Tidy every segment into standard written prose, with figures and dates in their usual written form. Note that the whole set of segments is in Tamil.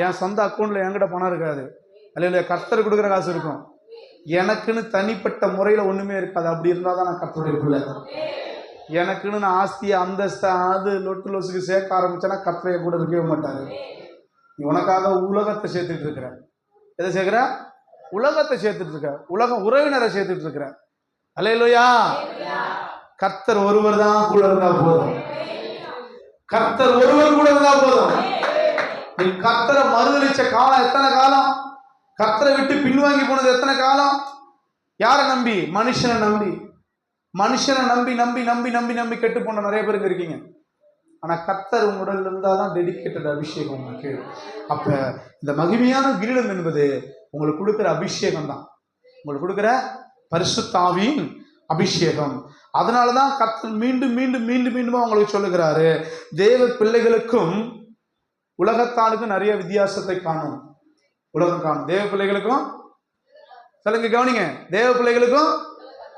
என் சொந்த அக்கௌண்ட்ல என்கிட்ட பணம் இருக்காது. அல்ல கர்த்தர் கொடுக்குற காசு இருக்கும். எனக்குன்னு தனிப்பட்ட முறையில் ஒன்றுமே இருக்காது. அப்படி இருந்தால் தான் நான் கர்த்தருடைய பிள்ளை. எனக்குன்னு நான் ஆஸ்தியை அந்தஸ்தை அது லொட்டு லொசுக்கு சேர்க்க ஆரம்பிச்சேன்னா கர்த்தரைய கூட இருக்கவே மாட்டாரு. நீ உனக்காக உலகத்தை சேர்த்துட்டு இருக்கிற. எதை சேர்க்கிற? உலகத்தை சேர்த்துட்டு இருக்க. உலக உறவினரை சேர்த்துட்டு இருக்கிற. அல்லேலூயா. கர்த்தர் ஒருவர் தான் கூட இருந்தா போதும். கர்த்தர் ஒருவர் கூட இருந்தா போதும். நீ கர்த்தரை மறுதளிச்ச காலம் எத்தனை காலம்? கர்த்தரை விட்டு பின்வாங்கி போனது எத்தனை காலம்? யாரை நம்பி? மனுஷனை நம்பி. மனுஷனை நம்பி நம்பி நம்பி நம்பி நம்பி கெட்டு போன நிறைய பேருக்கு இருக்கீங்க. ஆனா கர்த்தர் உங்களுடன் இருந்தாதான் டெடிகேட்டட் அபிஷேகம் உங்களுக்கு. அப்ப இந்த மகிமையான கிரீடம் என்பது உங்களுக்கு கொடுக்கிற அபிஷேகம் தான். உங்களுக்கு கொடுக்கிற பரிசுத்த ஆவியின் அபிஷேகம். அதனாலதான் கர்த்தர் மீண்டும் மீண்டும் மீண்டும் மீண்டும் உங்களுக்கு சொல்லுகிறாரு, தேவ பிள்ளைகளுக்கும் உலகத்தானுக்கும் நிறைய வித்தியாசத்தை காணும். உலகம் காணும். தேவ பிள்ளைகளுக்கும் சொல்லுங்க, கவனிங்க. தேவ பிள்ளைகளுக்கும்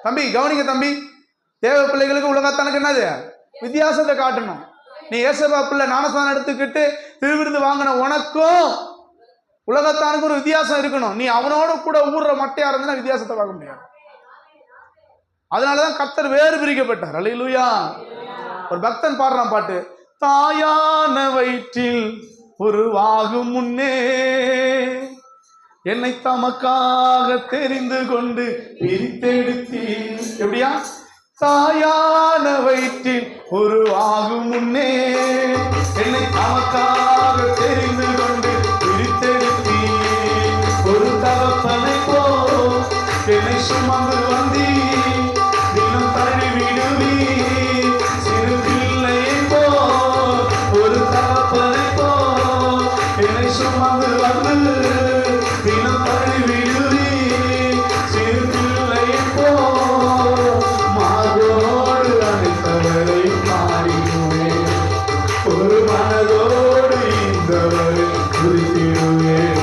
தம்பி கவனிங்க தம்பி, தேவ பிள்ளைகளுக்கும் உலகத்தானுக்கு என்னது வித்தியாசத்தை காட்டணும். நீ ஏசப்பா பிள்ளை ஞானஸ்தானம் எடுத்துக்கிட்டு திருவிருந்து வாங்கின உனக்கும் உலகத்தானுக்கு ஒரு வித்தியாசம் இருக்கணும். நீ அவனோட கூட ஊர்ற மட்டையா இருந்தா வித்தியாசத்தை பார்க்க முடியாது. அதனாலதான் கர்த்தர் வேறு பிரிக்கப்பட்டார். அல்லேலூயா. ஒரு பக்தன் பாடுறான் பாட்டு, தாயான வயிற்றில் உருவாகும் முன்னே என்னை தமக்காக தெரிந்து கொண்டு பிரித்தெடுத்தீர். எப்படியா? தாயான வயிற்றில் உருவாகும் முன்னே என்னை தமக்காக தெரிந்து கொண்டு பிரித்தெடுத்தீர். ஒரு தகப்பனை போல் என்னை சுமந்து வந்தீ, தினம் தள்ளி விடுவீர். சிறு பிள்ளையை போல் ஒரு தகப்பனை போல் என்னை சுமந்து வந்து தினம் தள்ளி விடுவீர். சிறு பிள்ளையை போல் மாதோடு அனைத்தவரை மாறிடுவேன். ஒரு மனதோடு இந்தவரை குறிப்பிடுவேன்.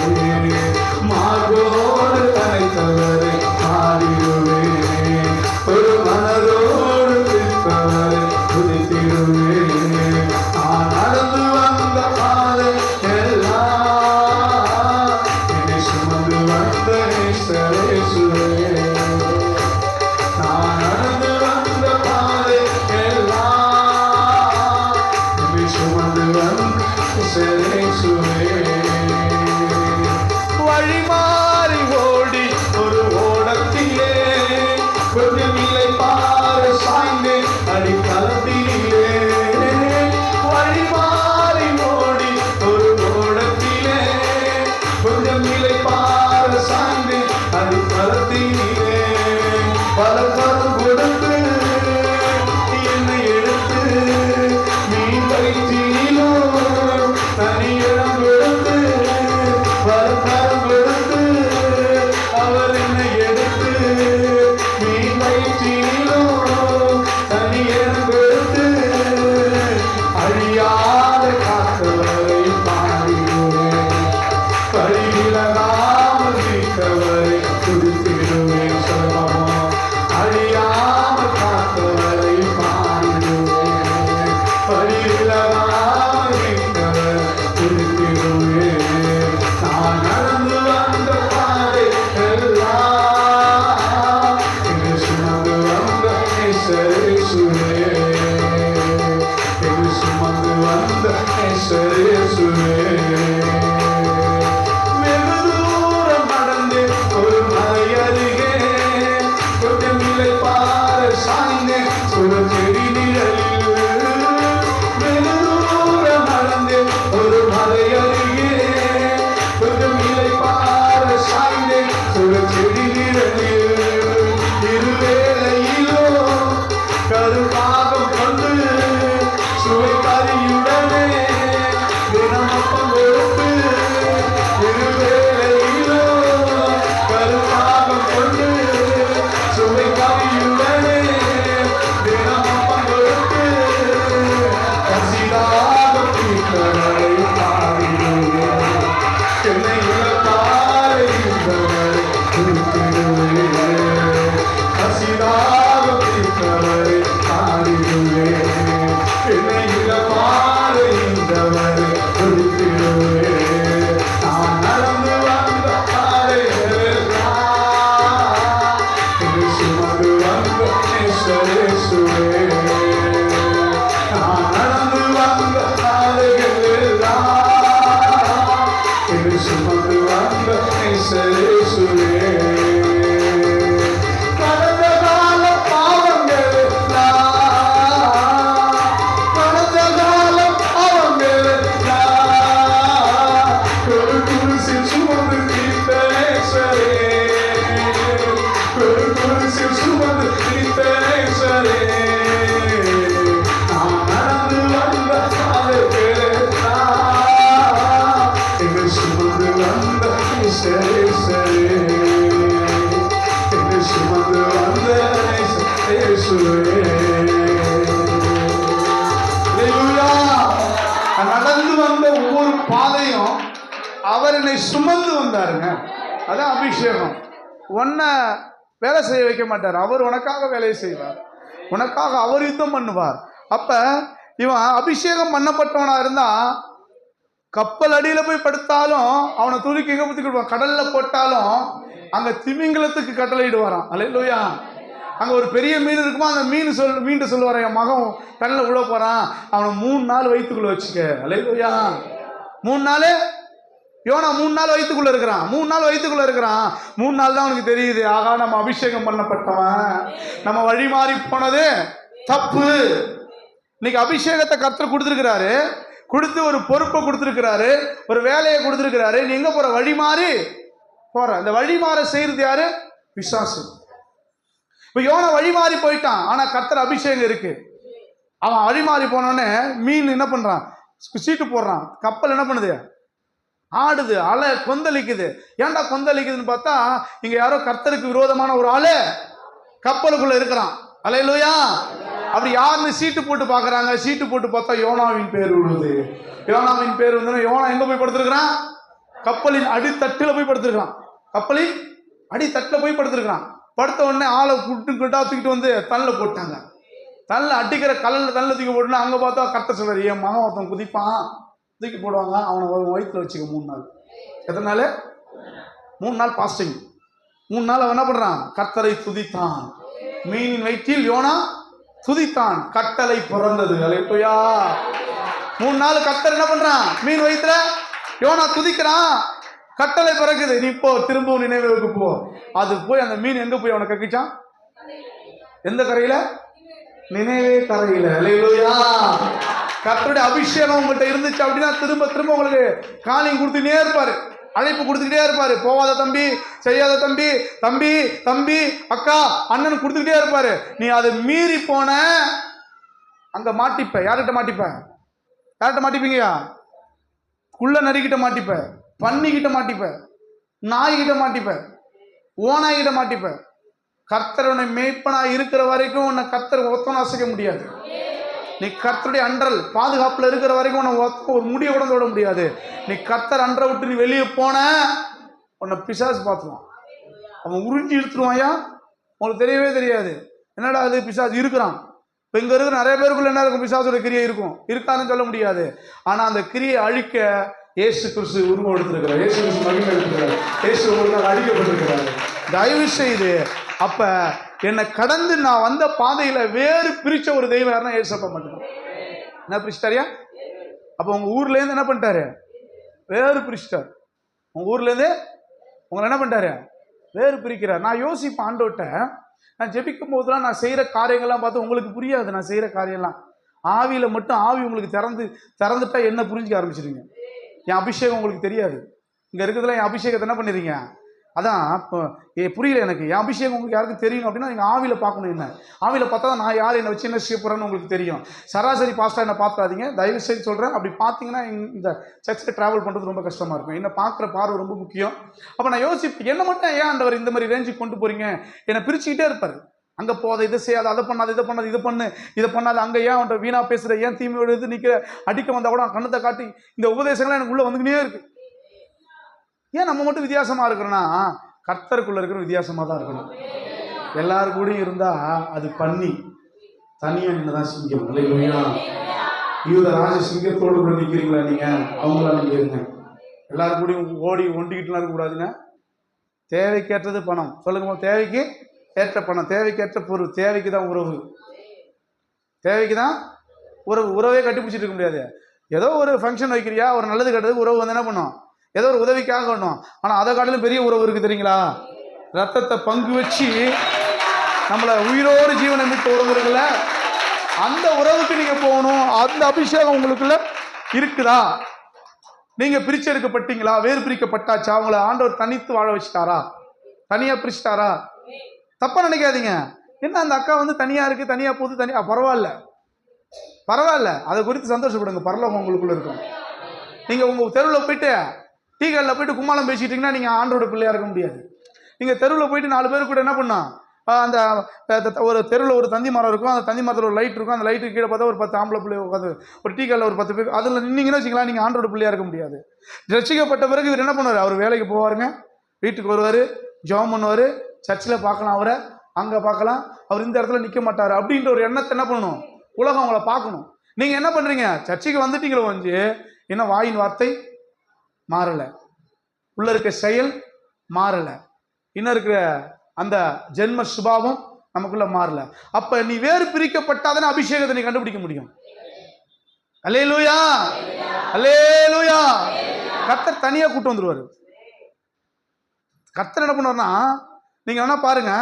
மாதோடு அனைத்தவரை மாறிடுவேன். ஒரு மனதோடு இந்தவரை குறிப்பிடுவேன். நான் நடந்து வந்த பாதை எல்லாம் என்னை சுமந்து வந்த நேசரேசுவே. நான் நடந்து வந்த பாதை எல்லாம் என்னை சுமந்து வந்த நேசரேசுவே. வழி மாறி ஓடி ஒரு ஓடத்திலே கொஞ்சம் இல்லை பாரு சாய்ந்தேன் அடித்தளத்திலே. வழி மாறி ஓடி ஒரு ஓடத்திலே கொஞ்சம் இல்லை பாரு சாய்ந்தேன் அடித்தளத்திலே. பல கரம் கொடுத்து என்னை எடுத்து மீன் வயிற்றிலும் தனியிடம் கொடுத்து பல கரம் கொடுத்து அவர் என்னை எடுத்து மீன் வயிற்றிலும் தனியிடம் கொடுத்து அழியாத காத்தவரை பாடிடுவேன். பழிவிலகாமல் மீட்டவரை துதித்திடுவேன். சொல்லலாமா? அழியாமல் காத்தவரை பாடிடுவேன். பழிவிலகாமல் மீட்டவரை துதித்திடுவேன். நான் நடந்து வந்த பாதை எல்லாம் என்னை சுமந்து வந்த நேசரேசுவே. என்னை சுமந்து வந்த நேசரேசுவே. வெகு தூரம் நடந்து ஒரு மலை அருகே கொஞ்சம் நிலை பாரு சாய்ந்தேன் ஒரு செடி நிழலில். வெகு தூரம் நடந்து ஒரு மலை அருகே கொஞ்சம் நிலை பாரு சாய்ந்தேன் ஒரு செடி நிழலில். இருவேளையிலோ கருபாகம் கொண்டு சுவை கறியுடனே தினமப்பம் கொடுத்து. இருவேளையிலோ கருபாகம் கொண்டு சுவை கறியுடனே தினமப்பம் நேசரேசுவே. நான் நடந்து வந்த பாதைகள் எல்லாம் சுமந்து வந்த நேசரேசுவே. கடந்த கால பாவங்கள் எல்லாம் கடந்த கால பாவங்கள் எல்லாம் ஒரு குருசில் சுமந்து தீர்த்த நேசரே. ஒரு குருசில் சுமந்து தீர்த்த நேசரே. நான் நடந்து வந்த பாதைகள் எல்லாம் சுமந்து வந்த நேசரேசுவே. சுமந்து வந்த நேசரேசுவே. நடந்து வந்த ஒவ்வொரு பாதையும் அவர் என்னை சுமந்து வந்தாருங்க. அதான் அபிஷேகம். உன்னை வேலை செய்ய வைக்க மாட்டார், அவர் உனக்காக வேலையை செய்வார், உனக்காக அவர் யுத்தம் பண்ணுவார். அப்ப இவன் அபிஷேகம் பண்ணப்பட்டவனா இருந்தா கப்பல் அடியில போய் படுத்தாலும் அவனை தூக்கி எங்க பத்தி கொடுப்பான், கடல்ல போட்டாலும் அங்க திமிங்கலத்துக்கு கட்டளையிடுவாராம். அல்லேலூயா. அங்க ஒரு பெரிய மீன் இருக்குமா, அந்த மீன் சொல்லுவார, என் மகன் கடல்ல உள்ள போறான், அவனை 3 நாள் வயிற்றுக்குள்ள வச்சுக்க. அல்லேலூயா. 3 நாள் யோனா 3 நாள் வயிற்றுக்குள்ள இருக்கிறான். 3 நாள் வயிற்றுக்குள்ள இருக்கிறான். 3 நாள் தான் அவனுக்கு தெரியுது, ஆகா நம்ம அபிஷேகம் பண்ணப்பட்டவன், நம்ம வழி மாறி போனது தப்பு. இன்னைக்கு அபிஷேகத்தை கர்த்தர் கொடுத்துருக்கிறாரு, கொடுத்து ஒரு பொறுப்பை கொடுத்துருக்கிறாரு, ஒரு வேலையை கொடுத்துருக்கிறாரு. நீ எங்க போற, வழி மாறி போற. இந்த வழி மாற செய்யறது யாரு? பிசாசு. இப்ப யோனா வழி மாறி போயிட்டான், ஆனா கர்த்தர் அபிஷேகம் இருக்கு. அவன் வழி மாறி போனோடனே மீன் என்ன பண்றான், சீட்டு போடுறான், கப்பல் என்ன பண்ணுது, ஆடுது, அலை கொந்தளிக்குது. ஏன்டா கொந்தளிக்குதுன்னு பார்த்தா இங்க யாரோ கர்த்தருக்கு விரோதமான ஒரு ஆளு கப்பலுக்குள்ள இருக்கிறான். அல்லேலூயா. அப்படி யாருன்னு சீட்டு போட்டு பாக்குறாங்க. சீட்டு போட்டு பார்த்தா யோனாவின் பேர் விழுது. யோனாவின் பேர் வந்து யோனா எங்க போய் படுத்திருக்கிறான், கப்பலின் அடித்தட்டுல போய் படுத்திருக்கான். கப்பலின் அடித்தட்டுல போய் படுத்திருக்கான். படுத்த உடனே ஆளை குட்டா தூக்கிட்டு வந்து தண்ணில் போட்டாங்க. தண்ணில் அடிக்கிற கல்லில் தண்ணில் தூக்கி போட்டுனா அங்க பார்த்தா கர்த்தர் சொல்றாரு, என் மகன் ஒருத்தன் குதிப்பான், தூக்கி போடுவாங்க, அவனை வயிற்றுல வச்சுக்க 3 நாள். எத்தனை நாள்? 3 நாள் பாஸ்டிங். 3 நாள் அவன் என்ன பண்றான், கர்த்தரை துதித்தான். மீனின் வயிற்றில் யோனா துதித்தான், கட்டளை பிறந்தது. அல்லேலூயா. 3 நாள் கர்த்தர் என்ன பண்றான், மீன் வயிற்றுல யோனா துதிக்கிறான், கட்டளை பிறகுது. நீ போ, திரும்பவும் நினைவுக்கு போ. அது போய் அந்த மீன் எங்க போய் அவனை கக்கிச்சான், எந்த கரையில, நினைவே கரையில. அல்லேலூயா. கர்த்தருடைய அபிஷேகம் உங்கள்கிட்ட இருந்துச்சு அப்படின்னா திரும்ப திரும்ப உங்களுக்கு காலிங் கொடுத்துட்டே இருப்பாரு, அழைப்பு கொடுத்துக்கிட்டே இருப்பாரு. போவாத தம்பி, செய்யாத தம்பி, தம்பி தம்பி அக்கா அண்ணன் கொடுத்துக்கிட்டே இருப்பாரு. நீ அதை மீறி போன அங்க மாட்டிப்ப. யார்கிட்ட மாட்டிப்ப, யார்கிட்ட மாட்டிப்பீங்கயா, குள்ள நரிக்கிட்ட மாட்டிப்ப, பன்னிக்கிட்ட மாட்டிப்ப, நாய்கிட்ட மாட்டிப்ப, ஓனாய்கிட்ட மாட்டிப்ப. கர்த்தர் உன்னை மேய்ப்பனா இருக்கிற வரைக்கும் உன்னை கர்த்தர் ஒத்தனை அசைக்க முடியாது. நீ கர்த்தருடைய அன்றல் பாதுகாப்புல இருக்கிற வரைக்கும் உன்னை ஒரு முடிய கூட தொட முடியாது. நீ கர்த்தர் அன்றை விட்டு நீ வெளியே போன உன்னை பிசாசு பார்த்துருவான், அவன் உறிஞ்சி இழுத்துருவாயா, உங்களுக்கு தெரியவே தெரியாது. என்னடா அது பிசாசு இருக்கிறான். இப்போ இங்க இருக்கிற நிறைய பேருக்குள்ள என்ன இருக்கும், பிசாசோட கிரியை இருக்கும், இருக்கான்னு சொல்ல முடியாது. ஆனா அந்த கிரியை அழிக்க இயேசு கிறிஸ்து உருவம் எடுத்திருக்கிறார், இயேசு கிறிஸ்து மகிமை எடுத்திருக்கிறார், இயேசு ஒரு நாள் அடிக்கப்பட்டிருக்கிறார். தயவு செய்து அப்ப என்னை கடந்து நான் வந்த பாதையில வேறு பிரிச்ச ஒரு தெய்வம் யாருன்னா ஏசப்பா மட்டும். என்ன பிரிச்சிட்டாரியா? அப்ப உங்க ஊர்ல இருந்து என்ன பண்ணிட்டாரு, வேறு பிரிச்சிட்டார். உங்க ஊர்ல இருந்து உங்களை என்ன பண்ணிட்டாரு, வேறு பிரிக்கிறார். நான் யோசிப்பேன் ஆண்டவர்ட்ட, நான் ஜெபிக்கும் போதெல்லாம் நான் செய்யற காரியங்கள்லாம் பார்த்து உங்களுக்கு புரியாது. நான் செய்யற காரியம்லாம் ஆவியில மட்டும், ஆவி உங்களுக்கு திறந்துட்டா என்ன புரிஞ்சுக்க ஆரம்பிச்சிருங்க. என் அபிஷேகம் உங்களுக்கு தெரியாது. இங்க இருக்கிறதுல என் அபிஷேகத்தை என்ன பண்ணிடுறீங்க, அதான் இப்போ புரியல எனக்கு. என் அபிஷேகம் உங்களுக்கு யாருக்கு தெரியும் அப்படின்னா நீங்கள் ஆவியில் பார்க்கணும். என்ன ஆவியில் பார்த்தா தான் நான் யார், என்னை வச்சு என்ன செய்ய போகிறேன்னு உங்களுக்கு தெரியும். சராசரி பாஸ்டா என்ன பார்த்துறாதீங்க, தயவு செய்து சொல்கிறேன். அப்படி பார்த்தீங்கன்னா இந்த சர்ச்சில் ட்ராவல் பண்ணுறது ரொம்ப கஷ்டமாக இருக்கும். என்னை பார்க்குற பார்வை ரொம்ப முக்கியம். அப்போ நான் யோசிப்பேன், என்ன மட்டும் ஏன் ஆண்டவர் இந்த மாதிரி ரேஞ்சுக்கு கொண்டு போகிறீங்க, என்னை பிரிச்சுக்கிட்டே இருப்பார். அங்கே போகாத, இதை செய்யாத, அதை பண்ணாது, இதை பண்ணாது, இதை பண்ணாது, அங்கே ஏன் அவன்கிட்ட வீணாக பேசுகிற, ஏன் தீமையோடு இது நிற்கிற, அடிக்க வந்தால் கூட கண்ணத்தை காட்டி இந்த உபதேசங்கள்லாம் எனக்கு உள்ளே வந்துக்கினே இருக்கு. ஏன் நம்ம மட்டும் வித்தியாசமாக இருக்கிறோன்னா, கர்த்தருக்குள்ளே இருக்கிற வித்தியாசமாக தான் இருக்கணும். எல்லாரும் கூடயும் இருந்தால் அது பண்ணி தனியாக நின்று தான் சிங்கம். இல்லையா? யூத ராஜ சிங்கத்தோடு கூட நிற்கிறீங்களா நீங்கள், அவங்களா நீங்கள் இருங்க. எல்லாரும் கூடயும் ஓடி ஒண்டிக்கிட்டுலாம் இருக்கக்கூடாதுங்க. தேவைக்கேற்றது பணம். சொல்லுங்க, தேவைக்கு ஏற்ற பணம், தேவைக்கேற்ற பொருள், தேவைக்கு தான் உறவு, தேவைக்கு தான் உறவு. உறவே கட்டிப்பிடிச்சிட்டு இருக்க முடியாது. ஏதோ ஒரு ஃபங்க்ஷன் வைக்கிறியா, ஒரு நல்லது கெட்டதுக்கு உறவு வந்து என்ன பண்ணும், ஏதோ ஒரு உதவிக்காக பண்ணும். ஆனால் அதை காட்டிலும் பெரிய உறவு இருக்குது தெரியுங்களா? ரத்தத்தை பங்கு வச்சு நம்மளை உயிரோடு ஜீவனை மீட்ட உறவு இருக்குல்ல, அந்த உறவுக்கு நீங்க போகணும். அந்த அபிஷேகம் உங்களுக்குள்ள இருக்குதா? நீங்க பிரிச்செடுக்கப்பட்டீங்களா? வேறு பிரிக்கப்பட்டாச்சா? அவங்கள ஆண்டவர் தனித்து வாழ வச்சுட்டாரா? தனியா பிரிச்சுட்டாரா? தப்பா நினைக்காதீங்க. என்ன அந்த அக்கா வந்து தனியா இருக்கு, தனியா போகுது, தனியா, பரவாயில்ல பரவாயில்ல, அதை குறித்து சந்தோஷப்படுங்க. பரலோகம் உங்களுக்குள்ள இருக்கும். நீங்க உங்க தெருவில் போயிட்டு டீ கடையில் போயிட்டு கும்மாளம் பேசிட்டீங்கன்னா நீங்க ஆண்டோட பிள்ளையா இருக்க முடியாது. நீங்க தெருவில் போயிட்டு 4 பேர் கூட என்ன பண்ணா, அந்த ஒரு தெருவில் ஒரு தந்தி மரம் இருக்கும், அந்த தந்தி மரத்தில் ஒரு லைட் இருக்கும், அந்த லைட்டுக்கு கீழே பார்த்தா ஒரு 10 ஆம்பளை பிள்ளை உட்காந்து, ஒரு டீ கடையில் ஒரு 10 பேர், அதில் நின்னீங்கன்னு வச்சுக்கலாம், நீங்கள் ஆண்டோட பிள்ளையா இருக்க முடியாது. ரட்சிக்கப்பட்ட பிறகு இவர் என்ன பண்ணுவார்? அவர் வேலைக்கு போவாருங்க, வீட்டுக்கு வருவார், ஜெபம் பண்ணுவார், சர்ச்சில் பார்க்கலாம், அவரை அங்கே பார்க்கலாம், அவர் இந்த இடத்துல நிற்க மாட்டார் அப்படின்ற ஒரு எண்ணத்தை என்ன பண்ணணும்? உலகம் அவங்கள பார்க்கணும். நீங்கள் என்ன பண்ணுறீங்க? சர்ச்சைக்கு வந்துட்டீங்களோ வந்து என்ன, வாயின் வார்த்தை மாறலை, உள்ள இருக்க செயல் மாறலை, இன்னும் இருக்கிற அந்த ஜென்ம சுபாவம் நமக்குள்ள மாறல. அப்ப நீ வேறு பிரிக்கப்பட்டாதானே அபிஷேகத்தை நீ கண்டுபிடிக்க முடியும். அல்லேலூயா, அல்லேலூயா. கர்த்தர் தனியா கூட்டு வந்துருவாரு. கர்த்தர் என்ன பண்ணுவார்னா, நீங்க வேணா பாருங்க,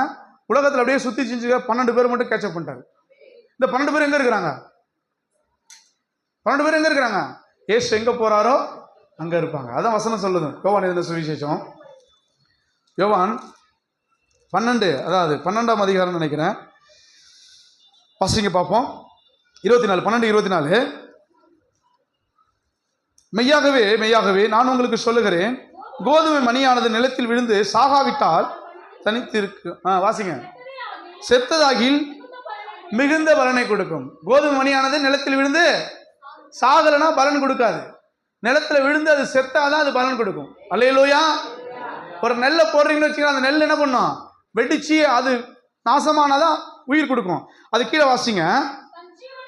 உலகத்துல அப்படியே சுத்தி செஞ்சு 12 பேர் மட்டும் கேட்சப் பண்ணிட்டாரு. இந்த 12 பேர் எங்க இருக்கிறாங்க? 12 பேர் எங்க இருக்கிறாங்க? ஏசு எங்க போறாரோ அங்க இருப்பாங்க. அதான் வசனம் சொல்லுது. யோவான் எழுதின சுவிசேஷம், யோவான் 12, அதாவது 12ஆம் அதிகாரம் நினைக்கிறேன், வாசிங்க பார்ப்போம். 24, 12:24. மெய்யாகவே மெய்யாகவே நான் உங்களுக்கு சொல்லுகிறேன், கோதுமை மணியானது நிலத்தில் விழுந்து சாகாவிட்டால் தனித்திருக்கு. வாசிங்க. செத்ததாகில் மிகுந்த பலனை கொடுக்கும். கோதுமை மணியானது நிலத்தில் விழுந்து சாகலைன்னா பலன் கொடுக்காது. நிலத்துல விழுந்து அது செத்தாதான் அது பலன் கொடுக்கும். அல்லேலூயா. ஒரு நெல்லை போடுறீங்கன்னு வச்சுக்கலாம், அந்த நெல் என்ன பண்ணும்? வெடிச்சு அது நாசமானதான் உயிர் கொடுக்கும். அது கீழே வாசிங்க.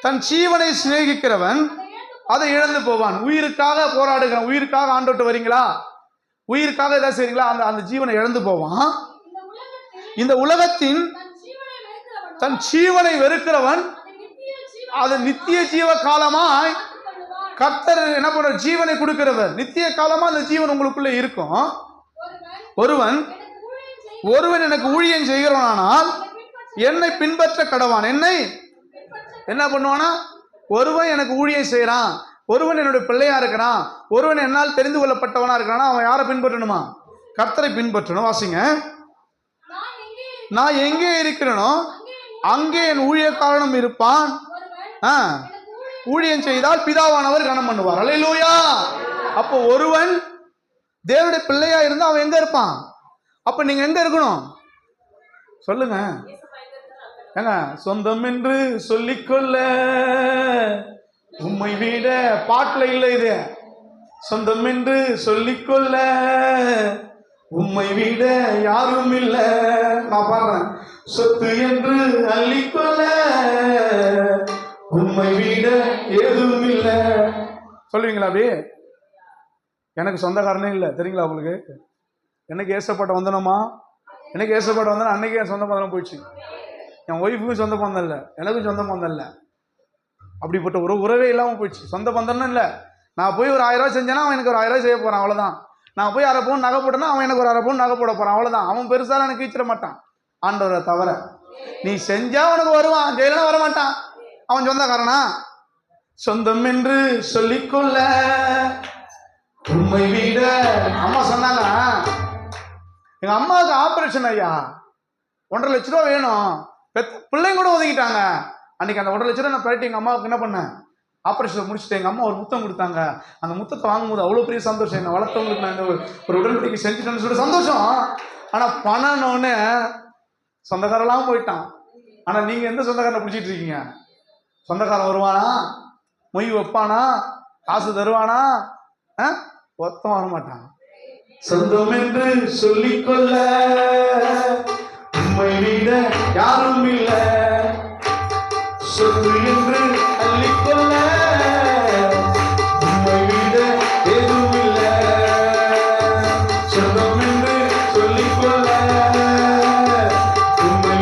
தன் ஜீவனை சிநேகிக்கிறவன் அதை இழந்து போவான். உயிருக்காக போராடுகிறான், உயிருக்காக ஆண்டோட்டு வரீங்களா, உயிருக்காக ஏதாவது செய்றீங்களா, அந்த ஜீவனை இழந்து போவான். இந்த உலகத்தின் தன் ஜீவனை வெறுக்கிறவன் அது நித்திய ஜீவ காலமாய் கர்த்தர் என்ன பண்ற, ஜீவனை கொடுக்கிறவர். நித்திய காலமா அந்த ஜீவன் உங்களுக்குள்ள இருக்கும். ஒருவன் எனக்கு ஊழியம் செய்கிறவனானால் என்னை பின்பற்ற கடவான். என்னை என்ன பண்ணுவானா? ஒருவன் எனக்கு ஊழியம் செய்யறான், ஒருவன் என்னுடைய பிள்ளையா இருக்கிறான், ஒருவன் என்னால் தெரிந்து கொள்ளப்பட்டவனா இருக்கிறானா, அவன் யாரை பின்பற்றணுமா? கர்த்தரை பின்பற்றணும். வாசிங்க. நான் எங்கே இருக்கிறேனோ அங்கே என் ஊழியக்காரனும் இருப்பான். ஊழியம் செய்தால் பிதாவானவர் கனம் பண்ணுவார். அல்லேலூயா. அப்போ ஒருவன் தேவனுடைய பிள்ளையா இருந்தா அவன் எங்க இருப்பான்? அப்ப நீங்க எங்க இருக்கணும் சொல்லுங்க. ஏங்க, சொந்தம் என்று சொல்லிக்கொள்ள உம்மை விட, பாட்டுல இல்லை இது, சொந்தம் என்று சொல்லிக்கொள்ள உம்மை விட யாரும் இல்ல. நான் பாடுறேன். சொத்து என்று அள்ளிக்கொள்ள உம்மை விட எதுவும் இல்ல. சொல்லுவீங்களா அப்படி? எனக்கு சொந்தக்காரனே இல்லை தெரியுங்களா உங்களுக்கு? எனக்கு ஏசப்பட்ட வந்தனமா, எனக்கு ஏசப்பட்ட வந்தனம் அன்னைக்கு என் சொந்த பந்தம் போயிடுச்சு. என் ஒய்ஃபுக்கும் சொந்த பந்தம் இல்லை, எனக்கும் சொந்த பந்தம் இல்லை. அப்படிப்பட்ட ஒரு உறவே இல்லாமல் போயிடுச்சு. சொந்த பந்தம்னு இல்லை. நான் போய் ஒரு 1000 ரூபாய் செஞ்சேன்னா அவன் எனக்கு ஒரு 1000 ரூபாய் செய்ய போறான், அவ்வளோதான். நான் போய் 1/2 பவுன் நகை போட்டேன்னா அவன் எனக்கு ஒரு 1/2 பவுன் நகை போட போறான், அவ்வளோதான். அவன் பெருசாலாம் எனக்கு கீச்சிட மாட்டான், ஆண்டவரை தவிர. நீ செஞ்சா அவனுக்கு வருவான், ஜெயிலாம் வர மாட்டான். அவன் சொந்தக்காரனா? சொந்தம் என்று சொல்லிக்கொள்ள உண்மை விட. அம்மா சொன்னாங்க, எங்க அம்மாவுக்கு ஆபரேஷன் ஐயா, 1.5 லட்ச ரூபா வேணும், பிள்ளைங்க கூட ஒதுக்கிட்டாங்க. அன்னைக்கு அந்த 1.5 லட்ச ரூபா நான் போயிட்டு எங்க அம்மாவுக்கு என்ன பண்ணேன், ஆபரேஷன் முடிச்சுட்டு எங்க அம்மா ஒரு முத்தம் கொடுத்தாங்க. அந்த முத்தத்தை வாங்கும்போது அவ்வளவு பெரிய சந்தோஷம். என்னை வளர்த்தவங்களுக்கு நான் ஒரு உடன்படிக்கை செஞ்சுட்டேன்னு சொல்லிட்டு சந்தோஷம். ஆனா பணம்னு சொந்தக்காரெல்லாம் போயிட்டான். ஆனா நீங்க எந்த சொந்தக்காரனை பிடிச்சிட்டு இருக்கீங்க? சொந்தக்காரன் வருவானா, மொய் வைப்பானா, காசு தருவானா? ஒத்தம் வர மாட்டான். சொந்தம் என்று சொல்லிக்கொள்ள உம்மை விட யாரும் இல்லை, சொத்து என்று அள்ளிக்கொள்ள உம்மை விட எதுவும் இல்லை, சொந்தம் என்று சொல்லிக்கொள்ள உம்மை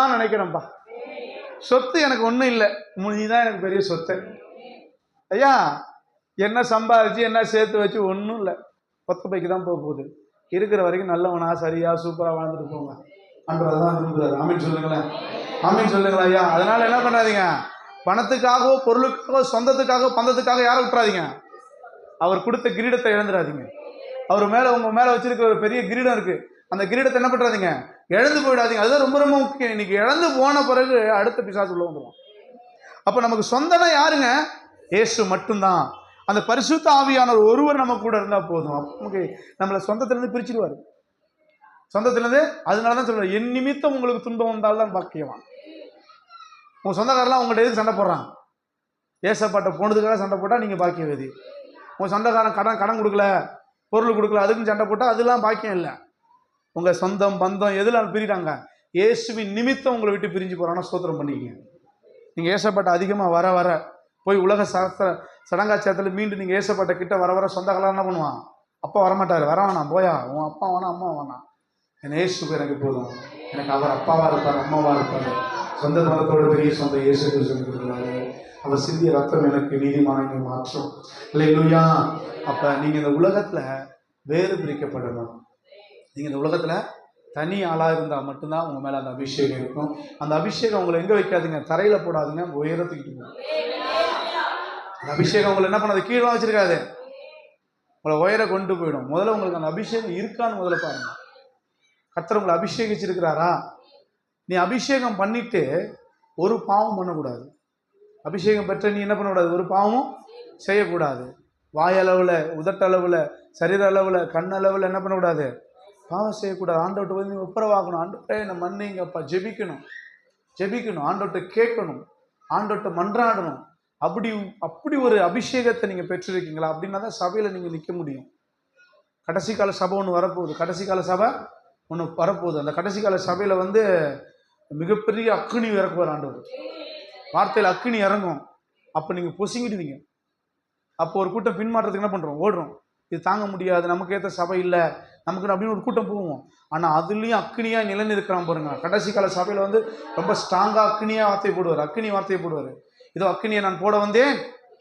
தான் நினைக்கிறேன்ப்பா. சொத்து எனக்கு ஒன்றும் இல்லை, நீ தான் எனக்கு பெரிய சொத்து. ஐயா என்ன சம்பாதிச்சு என்ன சேர்த்து வச்சு ஒன்றும் இல்லை, கொத்த பைக்கு தான் போக போகுது. இருக்கிற வரைக்கும் நல்லவனா சரியா சூப்பராக வாழ்ந்துட்டு போங்க. அன்றதான் விரும்புகிறாரு. ஆமீன் சொல்லுங்களேன், ஆமீன் சொல்லுங்களா ஐயா. அதனால என்ன பண்ணாதீங்க, பணத்துக்காகவோ பொருளுக்காகவோ சொந்தத்துக்காக பந்தத்துக்காக யாரை விட்டுறாதீங்க. அவர் கொடுத்த கிரீடத்தை இழந்துடாதீங்க. அவர் மேல உங்க மேல வச்சிருக்க ஒரு பெரிய கிரீடம் இருக்கு, அந்த கிரீடத்தை என்ன பண்றாதீங்க, இழந்து போயிடாதீங்க. அதுதான் ரொம்ப ரொம்ப முக்கியம். இன்னைக்கு இழந்து போன பிறகு அடுத்த பிசாசு உள்ள வந்துடும். அப்ப நமக்கு சொந்தம்னா யாருங்க? இயேசு மட்டும்தான். அந்த பரிசுத்த ஆவியானவர் ஒருவர் நம்ம கூட இருந்தா போதும். நமக்கு நம்மளை சொந்தத்திலிருந்து பிரிச்சிருவாரு, சொந்தத்திலிருந்து. அதனாலதான் சொல்றேன், என் நிமித்தம் உங்களுக்கு துன்பம் வந்தால்தான் பாக்கியவான். உங்க சொந்தக்காரெல்லாம் உங்கள்ட்ட எதுக்கு சண்டை போடுறான்? ஏசப்பாட்ட போனதுக்காக சண்டை போட்டா நீங்க பாக்கியவதி. உங்க சொந்தக்காரன் கடன் கொடுக்கல, பொருள் கொடுக்கல, அதுக்குன்னு சண்டை போட்டா அதெல்லாம் பாக்கியம் இல்லை. உங்க சொந்தம் பந்தம் எதுல பிரிறாங்க? இயேசுவின் நிமித்தம் உங்களை விட்டு பிரிஞ்சு போறான்னா ஸ்தோத்திரம் பண்ணிக்கங்க. நீங்க ஏசப்பாட்ட அதிகமா வர வர போய் உலக சடங்காச்சாரத்தில் மீண்டும் நீங்க ஏசப்பாட்ட கிட்ட வர வர சொந்தக்காரன் என்ன பண்ணுவான்? அப்பா வரமாட்டாரு, வர வேணாம், போயா, உன் அப்பா வேணாம் அம்மா வேணாம், என் இயேசு எனக்கு போதும், எனக்கு அவர் அப்பாவா இருப்பார் அம்மாவா இருப்பாரு, சொந்த மதத்தோட பெரிய சொந்த இயேசு சொல்லி கொடுக்குறாரு. அவர் சிந்திய ரத்தம் எனக்கு நீதிமானை மாற்றும். இல்லையா? அப்ப நீங்க இந்த உலகத்துல வேறு பிரிக்கப்படணும். நீங்க இந்த உலகத்துல தனி ஆளா இருந்தா மட்டும்தான் உங்க மேல அந்த அபிஷேகம் இருக்கும். அந்த அபிஷேகம் உங்களை எங்க வைக்காதுங்க, தரையில போடாதுங்க, உயரத்துக்கிட்டு போகும். அந்த அபிஷேகம் உங்களை என்ன பண்ணாது, கீழே வச்சிருக்காது, உங்களை உயர கொண்டு போயிடும். முதல்ல உங்களுக்கு அந்த அபிஷேகம் இருக்கான்னு முதல்ல பாருங்க. கர்த்தர் உங்களை அபிஷேகிச்சிருக்கிறாரா? நீ அபிஷேகம் பண்ணிட்டு ஒரு பாவம் பண்ணக்கூடாது. அபிஷேகம் பெற்ற நீ என்ன பண்ணக்கூடாது, ஒரு பாவமும் செய்யக்கூடாது. வாயளவில், உதட்டளவில், சரீர அளவில், கண்ணளவில் என்ன பண்ணக்கூடாது, பாவம் செய்யக்கூடாது. ஆண்டவர்கிட்ட வந்து ஒப்புரவாகணும். ஆண்டவரே என்னை மன்னிங்கப்பா, ஜெபிக்கணும், ஆண்டவர்கிட்ட கேட்கணும், ஆண்டவர்கிட்ட மன்றாடணும். அப்படி ஒரு அபிஷேகத்தை நீங்க பெற்றிருக்கீங்களா? அப்படின்னா தான் சபையில நீங்க நிற்க முடியும். கடைசி கால சபை ஒன்று வரப்போகுது, கடைசி கால சபை ஒன்று வரப்போகுது. அந்த கடைசி கால சபையில வந்து மிகப்பெரிய அக்கினி இறக்குவார் ஆண்டவர். வார்த்தையில் அக்கினி இறங்கும். அப்போ நீங்க பொசுங்கிடுவீங்க. அப்போ ஒரு கூட்டம் பின்மாற்றத்துக்கு என்ன பண்றோம், ஓடுறோம். இது தாங்க முடியாது, நமக்கு ஏற்ற சபை இல்லை நமக்கு அப்படின்னு ஒரு கூட்டம் போவோம். ஆனா அதுலயும் அக்கினியா நிலைநிற்கிறான் பாருங்க. கடைசி கால சபையில வந்து ரொம்ப ஸ்ட்ராங்கா அக்கினியா வார்த்தை போடுவார், அக்கினி வார்த்தையை போடுவார். இதோ அக்கினியை நான் போட வந்தேன்,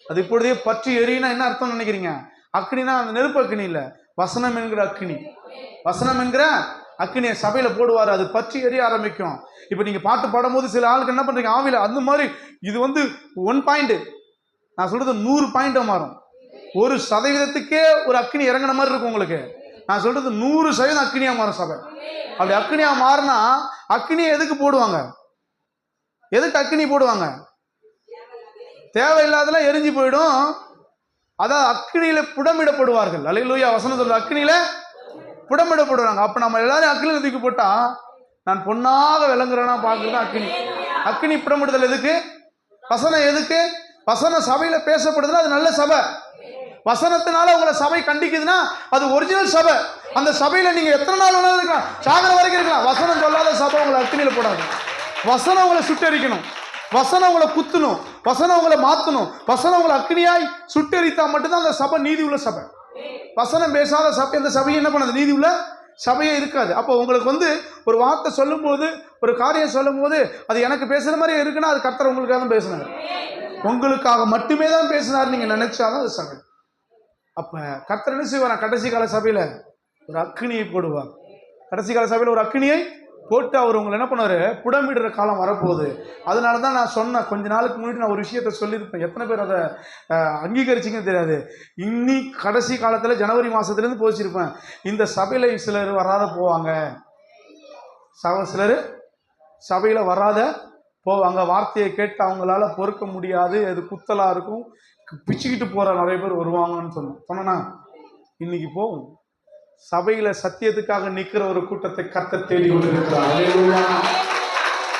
அது இப்பொழுதே பற்றி எரியினா என்ன அர்த்தம் நினைக்கிறீங்க? அக்கினினா அந்த நெருப்பு அக்கினி இல்லை, வசனம் என்கிற அக்கினி. வசனம் என்கிற அக்கினியை சபையில போடுவார், அது பற்றி எரிய ஆரம்பிக்கும். இப்ப நீங்க பாட்டு பாடும் போது சில ஆளுக்கு என்ன பண்றீங்க, ஆவில அந்த மாதிரி இது வந்து 1 பாயிண்ட், நான் சொல்றது 100 பாயிண்டா மாறும். 1% ஒரு அக்கினி இறங்கின மாதிரி இருக்கும் உங்களுக்கு. நான் சொல்றது 100% அக்கினியா மாறும் சபை. அப்படி அக்கினியா மாறினா அக்கினியை எதுக்கு போடுவாங்க? எதுக்கு அக்கினி போடுவாங்க? தேவையில்லாதெல்லாம் எரிஞ்சு போயிடும். அதான் அக்கினியில புடமிடப்படுவார்கள். அல்லேலூயா. வசனம் சொல்ற அக்கினியில புடமிடப்படுவாங்க. அப்ப நம்ம எல்லாரும் அக்கினியில தூக்கி போட்டா நான் பொன்னாக விளங்குறேன்னா பாக்குறது அக்கினி. அக்கினி புடமிடுதல் எதுக்கு? வசனம் எதுக்கு? வசனம் சபையில பேசப்படுதுன்னா அது நல்ல சபை. வசனத்தினால உங்களை சபை கண்டிக்குதுன்னா அது ஒரிஜினல் சபை. அந்த சபையில நீங்க எத்தனை நாள் வேணாலும் இருக்கலாம், சாகர வரைக்கும் இருக்கலாம். வசனம் சொல்லாத சபை உங்களை அக்கினியில போடாது. வசனம் உங்களை சுட்டரிக்கணும், வசனம் உங்களை குத்தணும், வசனம் உங்களை மாத்தணும், வசனம் உங்களை அக்கினியாய் சுட்டரித்தா மட்டும்தான் அந்த சபை நீதி உள்ள சபை. வசனம் பேசாத சபை அந்த சபையை என்ன பண்ணது, நீதி உள்ள சபையே இருக்காது. அப்போ உங்களுக்கு வந்து ஒரு வார்த்தை சொல்லும் போது, ஒரு காரியம் சொல்லும் போது அது எனக்கு பேசுற மாதிரி இருக்குன்னா அது கர்த்தர் உங்களுக்காக தான் பேசினார், உங்களுக்காக மட்டுமே தான் பேசினார் நீங்க நினைச்சாதான் அது சபை. அப்ப கர்த்தர் என்ன செய்வார், கடைசி கால சபையில ஒரு அக்கினியை போடுவார். கடைசி கால சபையில ஒரு அக்கினியை போட்டு அவர் உங்களை என்ன பண்ணுவாரு, புடமிடுற காலம் வரப்போகுது. அதனாலதான் நான் சொன்னேன், கொஞ்ச நாளுக்கு முன்னாடி நான் ஒரு விஷயத்த சொல்லியிருப்பேன். எத்தனை பேர் அதை அங்கீகரிச்சிங்கன்னு தெரியாது. இன்னி கடைசி காலத்துல ஜனவரி மாசத்துலேருந்து போச்சிருப்பேன். இந்த சபையில சிலர் வராத போவாங்க, சிலர் சபையில வராத போவாங்க, வார்த்தையை கேட்டு அவங்களால பொறுக்க முடியாது, அது குத்தலா இருக்கும், பிச்சுக்கிட்டு போற நிறைய பேர் வருவாங்கன்னு சொன்னா இன்னைக்கு போகும். சபையில சத்தியத்துக்காக நிக்கிற ஒரு கூட்டத்தை கர்த்தர் தேடி கொண்டிருக்கிறார்.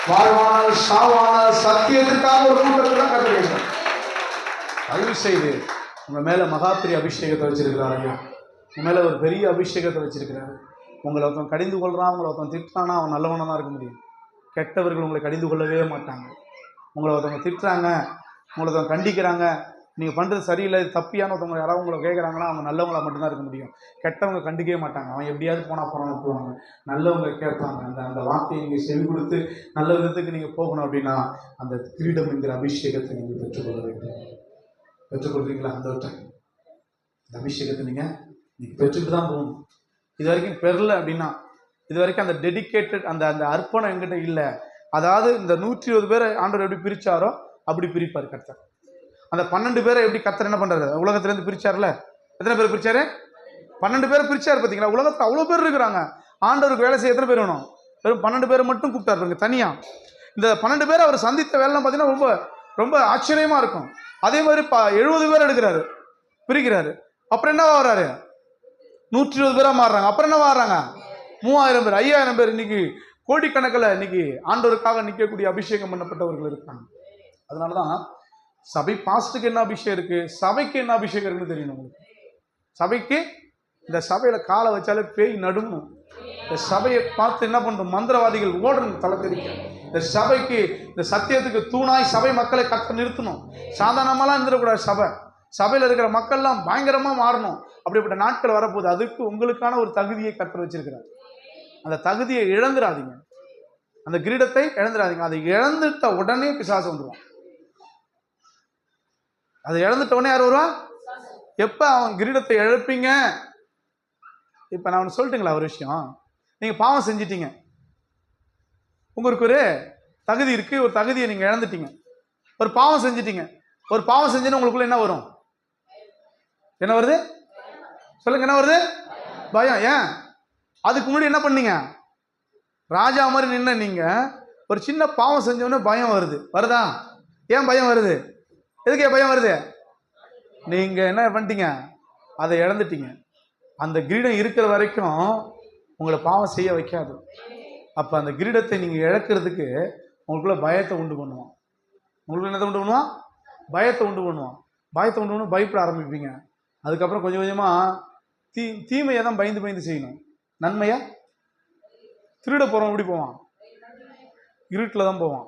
வாழ்வானால் சாவானால் சத்தியத்துக்காக ஒரு கூட்டத்தை தான் கர்த்தர் தயவு செய்து உங்க மேல மகாபிரிய அபிஷேகத்தை வச்சிருக்கிறார். ஐயா உங்க மேல ஒரு பெரிய அபிஷேகத்தை வச்சிருக்கிறாரு. உங்களை ஒருத்தன் கடிந்து கொள்றான், உங்களை ஒருத்தன் திட்டானா அவன் நல்லவனா தான் இருக்க முடியும். கெட்டவர்கள் உங்களை கடிந்து கொள்ளவே மாட்டாங்க. உங்களை ஒருத்தவங்க திட்டுறாங்க, உங்களை ஒருத்தவங்க கண்டிக்கிறாங்க, நீங்கள் பண்ணுறது சரியில்லை, இது தப்பியான ஒருத்தவங்க யாராவது உங்களை கேட்குறாங்கன்னா அவங்க நல்லவங்களா மட்டும்தான் இருக்க முடியும். கெட்டவங்க கண்டுக்கவே மாட்டாங்க. அவன் எப்படியாவது போனால் போகிறான்னு விட்டுருவாங்க. நல்லவங்க கேட்பாங்க. அந்த அந்த வார்த்தையை நீங்கள் செவி கொடுத்து நல்ல விதத்துக்கு நீங்கள் போகணும் அப்படின்னா அந்த கிரீடம் என்கிற அபிஷேகத்தை நீங்கள் பெற்றுக்கொள்ள வேண்டும். பெற்றுக்கொள்றீங்களா? அந்த அபிஷேகத்தை நீங்கள் பெற்றுக்கிட்டு தான் போகணும். இது வரைக்கும் பெறல அப்படின்னா, இது வரைக்கும் அந்த டெடிக்கேட்டட் அந்த அந்த அர்ப்பணம் என்கிட்ட இல்லை. அதாவது இந்த 120 பேரை ஆண்டவர் எப்படி பிரிச்சாரோ அப்படி பிரிப்பார் கர்த்தர். அந்த 12 பேரை எப்படி கர்த்தர் என்ன பண்றாரு? உலகத்திலேருந்து பிரிச்சார்ல. எத்தனை பேர் பிரிச்சாரு? 12 பேரை பிரிச்சாரு. பார்த்தீங்களா? உலகத்தில் அவ்வளோ பேர் இருக்கிறாங்க. ஆண்டவருக்கு வேலை செய்ய எத்தனை பேர் வேணும்? வெறும் 12 பேரை மட்டும் கூப்பிட்டாரு தனியா. இந்த 12 பேர் அவர் சந்தித்த வேலைலாம் பார்த்தீங்கன்னா ரொம்ப ரொம்ப ஆச்சரியமா இருக்கும். அதே மாதிரி 70 பேர் எடுக்கிறாரு, பிரிக்கிறாரு. அப்புறம் என்ன வர்றாரு? 120 பேரா மாறுறாங்க. அப்புறம் என்ன மாறுறாங்க? 3000 பேர், 5000 பேர். இன்னைக்கு கோடிக்கணக்கில் இன்னைக்கு ஆண்டவருக்காக நிற்கக்கூடிய அபிஷேகம் பண்ணப்பட்டவர்கள் இருக்காங்க. அதனாலதான் சபை பாஸ்டுக்கு என்ன அபிஷேகம் இருக்கு, சபைக்கு என்ன அபிஷேகம் இருக்குன்னு தெரியணும் உங்களுக்கு. சபைக்கு இந்த சபையில காலை வச்சாலே பேய் நடுங்கணும். இந்த சபையை பார்த்து என்ன பண்றோம்? மந்திரவாதிகள் ஓடணும், தலை தெரிக்க. இந்த சபைக்கு, இந்த சத்தியத்துக்கு தூணாய் சபை மக்களை கத்த நிறுத்தணும். சாதாரணமாலாம் இருந்துடக்கூடாது. சபையில் இருக்கிற மக்கள்லாம் பயங்கரமா மாறணும். அப்படிப்பட்ட நாட்கள் வரப்போகுது. அதுக்கு உங்களுக்கான ஒரு தகுதியை கர்த்தர் வச்சிருக்கிறார். அந்த தகுதியை இழந்துடாதீங்க. அந்த கிரீடத்தை இழந்துடாதீங்க. அதை இழந்துட்ட உடனே பிசாசு வந்துடுவான். அதை இழந்துட்ட உடனே யார் வருவா? எப்ப அவன் கிரீடத்தை இழப்பீங்க? இப்ப நான் ஒன்று சொல்லட்டுங்களா ஒரு விஷயம். நீங்க பாவம் செஞ்சிட்டீங்க, உங்களுக்கு ஒரு தகுதி இருக்கு, ஒரு தகுதியை நீங்க இழந்துட்டீங்க. ஒரு பாவம் செஞ்சிட்டீங்க. ஒரு பாவம் செஞ்சுன்னு உங்களுக்குள்ள என்ன வரும்? என்ன வருது சொல்லுங்க? என்ன வருது? பயம். ஏன்? அதுக்கு முன்னாடி என்ன பண்ணீங்க? ராஜா மாதிரி நின்ன நீங்க ஒரு சின்ன பாவம் செஞ்சோன்னு பயம் வருது. வருதா? ஏன் பயம் வருது? எதுக்கே பயம் வருது? நீங்க என்ன பண்ணிட்டீங்க? அதை இழந்துட்டீங்க. அந்த கிரீடம் இருக்கிற வரைக்கும் உங்களை பாவம் செய்ய வைக்காது. அப்ப அந்த கிரீடத்தை நீங்க இழக்கிறதுக்கு உங்களுக்குள்ள பயத்தை உண்டு பண்ணுவான். உங்களுக்கு என்னத்தை உண்டு பண்ணுவான்? பயத்தை உண்டு பண்ணுவான். பயத்தை உண்டு பண்ணி பயப்பட ஆரம்பிப்பீங்க. அதுக்கப்புறம் கொஞ்சம் கொஞ்சமா தீமையை தான் பயந்து பயந்து செய்யணும். நன்மையா திருட போறோம். எப்படி போவான்? இருட்டில் தான் போவான்.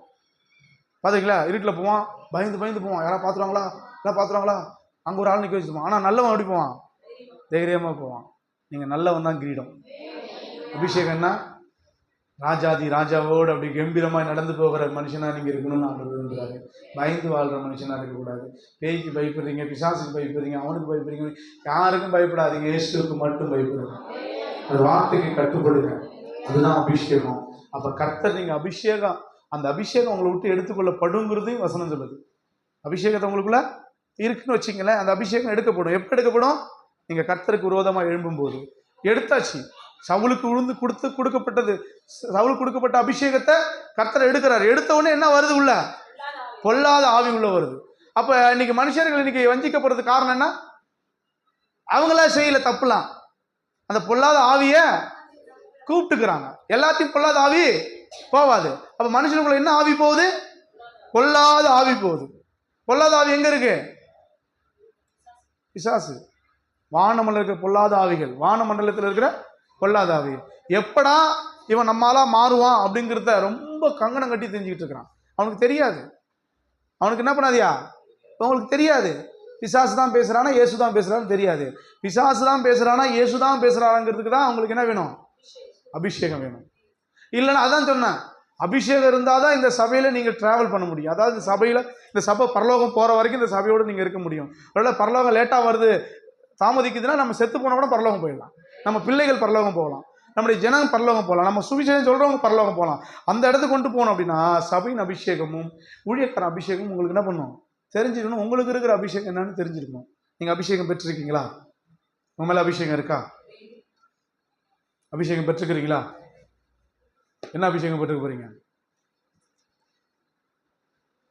பாத்தீங்களா? இருட்டில் போவான், பயந்து பயந்து போவான். யாராவது பார்த்துருவாங்களா, எல்லாம் பார்த்துருவாங்களா, அங்கே ஒரு ஆள் நிற்க வச்சுருவான். ஆனால் நல்லவன் எப்படி போவான்? தைரியமாக போவான். நீங்கள் நல்லவன் தான் கிரீடம். அபிஷேகம்னா ராஜாதி ராஜாவோடு அப்படி கம்பீரமாக நடந்து போகிற மனுஷனாக நீங்கள் இருக்கணும்னு ஆண்டவர் விரும்புகிறாரு. பயந்து வாழ்கிற மனுஷனாக இருக்கக்கூடாது. பேய்க்கு பயப்படுறீங்க, பிசாசுக்கு பயப்படுறீங்க, அவனுக்கு பயப்படுறீங்க, யாருக்கும் பயப்படாதீங்க. இயேசுவுக்கு மட்டும் பயப்படுங்க. ஒரு வார்த்தைக்கு கட்டுப்படுங்க. அதுதான் அபிஷேகம். அப்போ கர்த்தர் நீங்கள் அபிஷேகம், அந்த அபிஷேகம் உங்களை விட்டு எடுத்துக்கொள்ளப்படுங்கிறதையும் வசனம் சொல்லுது. அபிஷேகத்தை உங்களுக்குள்ள இருக்குன்னு வச்சிங்களேன், அந்த அபிஷேகம் எடுக்கப்படும். எப்போ எடுக்கப்படும்? நீங்கள் கர்த்தருக்கு விரோதமாக எழும்பும்போது. எடுத்தாச்சு. சவுலுக்கு விழுந்து கொடுக்கப்பட்டது. சவுலுக்கு கொடுக்கப்பட்ட அபிஷேகத்தை கர்த்தர் எடுக்கிறார். எடுத்த உடனே என்ன வருது? உள்ள பொல்லாத ஆவி உள்ள வருது. அப்ப இன்னைக்கு மனுஷர்கள் இன்னைக்கு வஞ்சிக்கப்படுறதுக்கு காரணம் என்ன? அவங்களா செய்யல தப்புலாம், அந்த பொல்லாத ஆவிய கூப்பிட்டுக்கிறாங்க. எல்லாத்தையும் பொல்லாத ஆவி போவாது. அப்ப மனுஷனுக்குள்ள என்ன ஆவி போகுது? பொல்லாத ஆவி போகுது. பொல்லாத ஆவி எங்க இருக்கு? பிசாசு. வானமண்டல இருக்கிற பொல்லாத ஆவிகள், வானமண்டலத்தில் இருக்கிற பொல்லாத ஆவி. எப்படா இவன் நம்மளா மாறுவான் அப்படிங்கிறத ரொம்ப கங்கணம் கட்டி தெரிஞ்சுக்கிட்டு இருக்கிறான். அவனுக்கு தெரியாது. அவனுக்கு என்ன பண்ணாதியா? உங்களுக்கு தெரியாது. பிசாசு தான் பேசுறானா இயேசு தான் பேசுறான்னு தெரியாது. பிசாசு தான் பேசுறானா இயேசு தான் பேசுறாங்கிறதுக்கு தான் அவங்களுக்கு என்ன வேணும்? அபிஷேகம் வேணும். இல்லைன்னா அதான் சொன்னேன், அபிஷேகம் இருந்தாதான் இந்த சபையில நீங்க டிராவல் பண்ண முடியும். அதாவது இந்த சபை பரலோகம் போற வரைக்கும் இந்த சபையோடு நீங்க இருக்க முடியும். ஒருவேளை பரலோகம் லேட்டா வருது, தாமதிக்குதுன்னா நம்ம செத்து போன கூட பரலோகம் போயிடலாம். நம்ம பிள்ளைகள் பரலோகம் போகலாம், நம்முடைய ஜனம் பரலோகம் போகலாம், நம்ம சுவிசேஷம் சொல்றவங்க பரலோகம் போகலாம். அந்த இடத்துக்கு கொண்டு போகணும் அப்படின்னா சபையின் அபிஷேகமும் ஊழியக்கார அபிஷேகமும் உங்களுக்கு என்ன பண்ணும்? தெரிஞ்சுக்கணும். உங்களுக்கு இருக்கிற அபிஷேகம் என்னன்னு தெரிஞ்சிருக்கணும். நீங்க அபிஷேகம் பெற்றிருக்கீங்களா? உங்க மேல அபிஷேகம் இருக்கா? அபிஷேகம் பெற்றுக்கிறீங்களா? என்ன அபிஷேகம் பெற்றுக்க போறீங்க?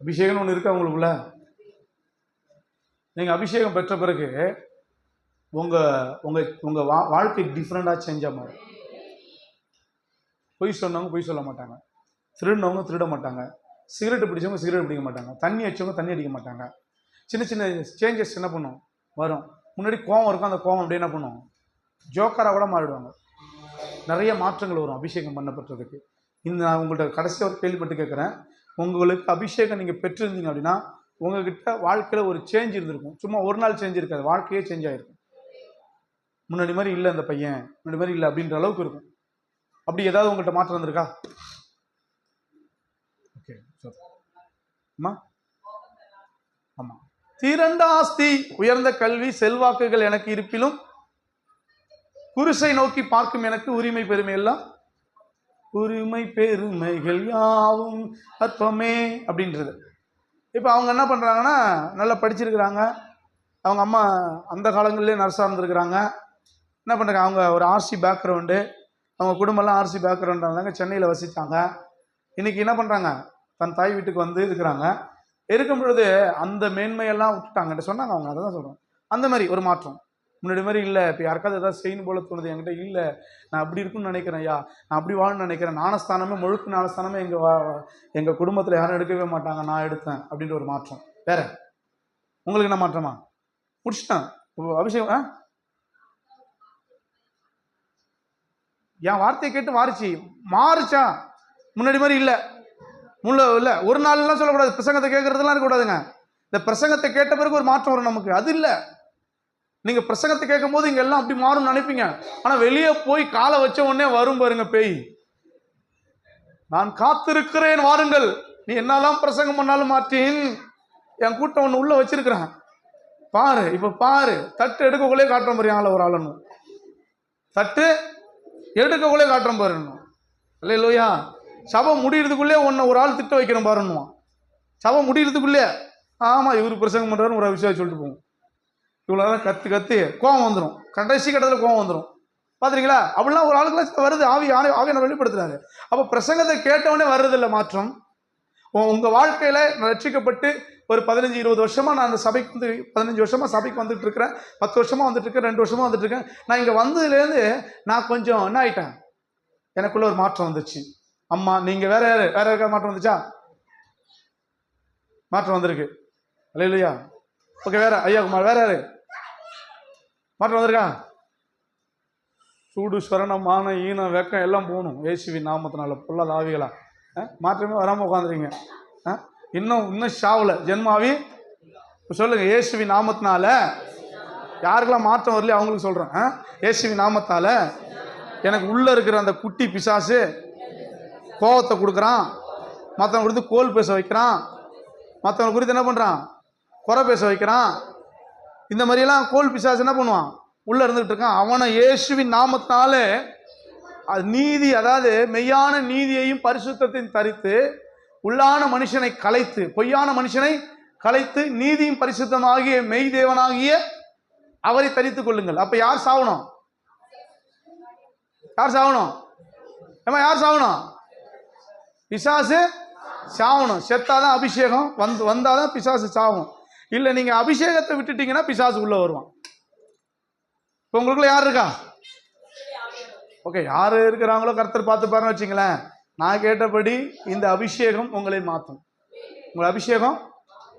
அபிஷேகம் ஒன்று இருக்கா உங்களுக்குள்ள? நீங்க அபிஷேகம் பெற்ற பிறகு உங்க உங்க உங்க வாழ்க்கை டிஃப்ரெண்டா சேஞ்ச் ஆகும். பொய் சொன்னவங்க பொய் சொல்ல மாட்டாங்க, திருடினவங்க திருட மாட்டாங்க, சிகரெட் பிடிச்சவங்க சிகரெட் பிடிக்க மாட்டாங்க, தண்ணி அடிச்சவங்க தண்ணி அடிக்க மாட்டாங்க. சின்ன சின்ன சேஞ்சஸ் என்ன பண்ணும்? வரும். முன்னாடி கோவம் இருக்கும், அந்த கோவம் அப்படியே என்ன பண்ணும்? ஜோக்கராக கூட மாறிடுவாங்க. நிறைய மாற்றங்கள் வரும் அபிஷேகம் பண்ணப்பட்டதுக்கு. இந்த நான் உங்கள்கிட்ட கடைசியாக ஒரு கேள்விப்பட்டு கேட்குறேன். உங்களுக்கு அபிஷேகம் நீங்கள் பெற்றிருந்தீங்க அப்படின்னா உங்ககிட்ட வாழ்க்கையில் ஒரு சேஞ்ச் இருந்திருக்கும். சும்மா ஒரு நாள் சேஞ்ச் இருக்காது, வாழ்க்கையே சேஞ்ச் ஆகிருக்கும். முன்னாடி மாதிரி இல்லை அந்த பையன், முன்னாடி மாதிரி இல்லை அப்படின்ற அளவுக்கு இருக்கும். அப்படி ஏதாவது உங்கள்கிட்ட மாற்றம் வந்திருக்கா? ஓகே, அம்மா. ஆமாம். திரண்ட ஆஸ்தி, உயர்ந்த கல்வி, செல்வாக்குகள் எனக்கு இருப்பிலும் குருசை நோக்கி பார்க்கும் எனக்கு உரிமை பெருமை எல்லாம் உரிமை பெருமைகள் யாவும் அற்பமே அப்படின்றது. இப்போ அவங்க என்ன பண்ணுறாங்கன்னா, நல்லா படிச்சிருக்கிறாங்க, அவங்க அம்மா அந்த காலங்களிலே நர்ஸாக இருந்திருக்கிறாங்க. என்ன பண்ணுறாங்க, அவங்க ஒரு ஆர்சி பேக்ரவுண்டு, அவங்க குடும்பம்லாம் ஆர்சி பேக்ரவுண்டாக இருந்தாங்க, சென்னையில் வசித்தாங்க. இன்றைக்கி என்ன பண்ணுறாங்க, தன் தாய் வீட்டுக்கு வந்து இருக்கிறாங்க. இருக்கும் பொழுது அந்த மேன்மையெல்லாம் விட்டுட்டாங்கன்ட்டு சொன்னாங்க. அவங்க அதை தான் சொல்கிறோம். அந்த மாதிரி ஒரு மாற்றம். முன்னாடி மாதிரி இல்லை. இப்போ யாருக்காவது ஏதாவது செய்யணும் போல தோணுது, என்கிட்ட இல்லை, நான் அப்படி இருக்குன்னு நினைக்கிறேன், ஐயா நான் அப்படி வாழணும்னு நினைக்கிறேன், ஞானஸ்தானமே முழுக்க ஞானஸ்தானமே எங்கள் குடும்பத்தில் யாரும் எடுக்கவே மாட்டாங்க, நான் எடுத்தேன் அப்படின்ற ஒரு மாற்றம். வேற உங்களுக்கு என்ன மாற்றமா? முடிச்சிட்டேன் அபிஷேகம். என் வார்த்தையை கேட்டு மாறுச்சா? முன்னாடி மாதிரி இல்லை, இல்லை. ஒரு நாள்லாம் சொல்லக்கூடாது, பிரசங்கத்தை கேட்கறதுலாம் இருக்கக்கூடாதுங்க. இந்த பிரசங்கத்தை கேட்ட பிறகு ஒரு மாற்றம் வரும் நமக்கு, அது இல்லை. நீங்க பிரசங்கத்தை கேட்கும் போது இங்க எல்லாம் அப்படி மாறும் நினைப்பீங்க, ஆனா வெளியே போய் காலை வச்ச உடனே வரும் பாருங்க பேய். நான் காத்திருக்கிறேன், வாருங்கள், நீ என்னெல்லாம் பிரசங்கம் பண்ணாலும் மாட்டேன், என் கூட்டம் ஒன்று உள்ள வச்சிருக்கிறேன் பாரு. இப்ப பாரு, தட்டு எடுக்கக்குள்ளே காட்டுற மாதிரியாங்கள ஒரு ஆளணும், தட்டு எடுக்கக்குள்ளே காட்டுற பாருணும். இல்லையா? சபை முடியறதுக்குள்ளே ஒன்று ஒரு ஆள் திட்ட வைக்கிறோம் பாருன்னுவான். சபை முடியறதுக்குள்ளே ஆமா இவர் பிரசங்கம் பண்றாரு ஒரு விஷயம் சொல்லிட்டு போவோம். இவ்வளோ நேரம் கத்தி கோவம் வந்துடும், கடைசி கட்டத்தில் கோவம் வந்துடும். பார்த்துறீங்களா? அப்படிலாம் ஒரு ஆளுக்குலாம் வருது, ஆவியான வெளிப்படுத்துறாரு. அப்போ பிரசங்கத்தை கேட்டவனே வர்றதில்லை மாற்றம். உங்கள் வாழ்க்கையில் ரட்சிக்கப்பட்டு ஒரு 15-20 வருஷமாக நான் அந்த சபைக்கு வந்து 15 வருஷமாக சபைக்கு வந்துட்டு இருக்கிறேன், 10 வருஷமாக வந்துட்டு இருக்கேன், 2 வருஷமாக வந்துட்டு இருக்கேன். நான் இங்கே வந்ததுலேருந்து நான் கொஞ்சம் என்ன ஆயிட்டேன், எனக்குள்ள ஒரு மாற்றம் வந்துச்சு. அம்மா நீங்கள் வேற யாருக்கா மாற்றம் வந்துச்சா? மாற்றம் வந்திருக்கு. இல்லையா? ஓகே, வேற ஐயா குமார், வேற யாரு மாற்றம் வந்திருக்கா? சூடு ஸ்வரணம் மான ஈனம் வெக்கம் எல்லாம் போகணும் இயேசுவின் நாமத்தினால. பொல்லாத ஆவிகளா மாற்றமே வராமல் உட்காந்துறீங்க. இன்னும் ஷாவில் ஜென்மாவி சொல்லுங்க. இயேசுவின் நாமத்தினால யாருக்கெல்லாம் மாற்றம் வரலையோ அவங்களுக்கு சொல்கிறேன். இயேசுவின் நாமத்தால எனக்கு உள்ளே இருக்கிற அந்த குட்டி பிசாசு கோபத்தை கொடுக்குறான், மற்றவங்க குறித்து கோல் பேச வைக்கிறான், மற்றவங்க குறித்து என்ன பண்ணுறான், குறை பேச வைக்கிறான். இந்த மாதிரியெல்லாம் கோல் பிசாசு என்ன பண்ணுவான், உள்ளே இருந்துகிட்டு இருக்கான். அவனை இயேசுவின் நாமத்தினால அது நீதி, அதாவது மெய்யான நீதியையும் பரிசுத்தத்தையும் தரித்து உள்ளான மனுஷனை கலைத்து, பொய்யான மனுஷனை கலைத்து நீதியும் பரிசுத்தமாகிய மெய் தேவனாகிய அவரை தரித்துக் கொள்ளுங்கள். அப்ப யார் சாவணும்? யார் சாவணும்? யார் சாவணும்? பிசாசு சாவணும். செத்தாதான் அபிஷேகம் வந்தாதான் பிசாசு சாவும். இல்லை நீங்க அபிஷேகத்தை விட்டுட்டீங்கன்னா பிசாசு உள்ள வருவான். இப்போ உங்களுக்குள்ள யார் இருக்கா? ஓகே, யார் இருக்கிறாங்களோ கர்த்தர் பார்த்து பாருன்னு வச்சுங்களேன். நான் கேட்டபடி இந்த அபிஷேகம் உங்களை மாற்றும். உங்களை அபிஷேகம்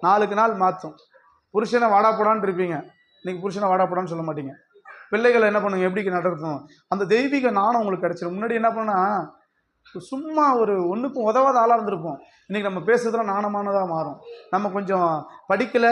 நாளுக்கு நாள் மாற்றும். புருஷனை வாடா போடான்னு இருப்பீங்க, இன்னைக்கு புருஷனை வாடா போடான்னு சொல்ல மாட்டீங்க. பிள்ளைகளை என்ன பண்ணுங்க, எப்படி நடக்கணும், அந்த தெய்வீக நாணம் உங்களுக்கு கிடைச்சிடும். முன்னாடி என்ன பண்ணா சும்மா ஒரு ஒன்றுக்கும் உதவாத ஆளாக இருந்திருப்போம். இன்றைக்கி நம்ம பேசுறதுலாம் நாணமானதாக மாறும். நம்ம கொஞ்சம் படிக்கலை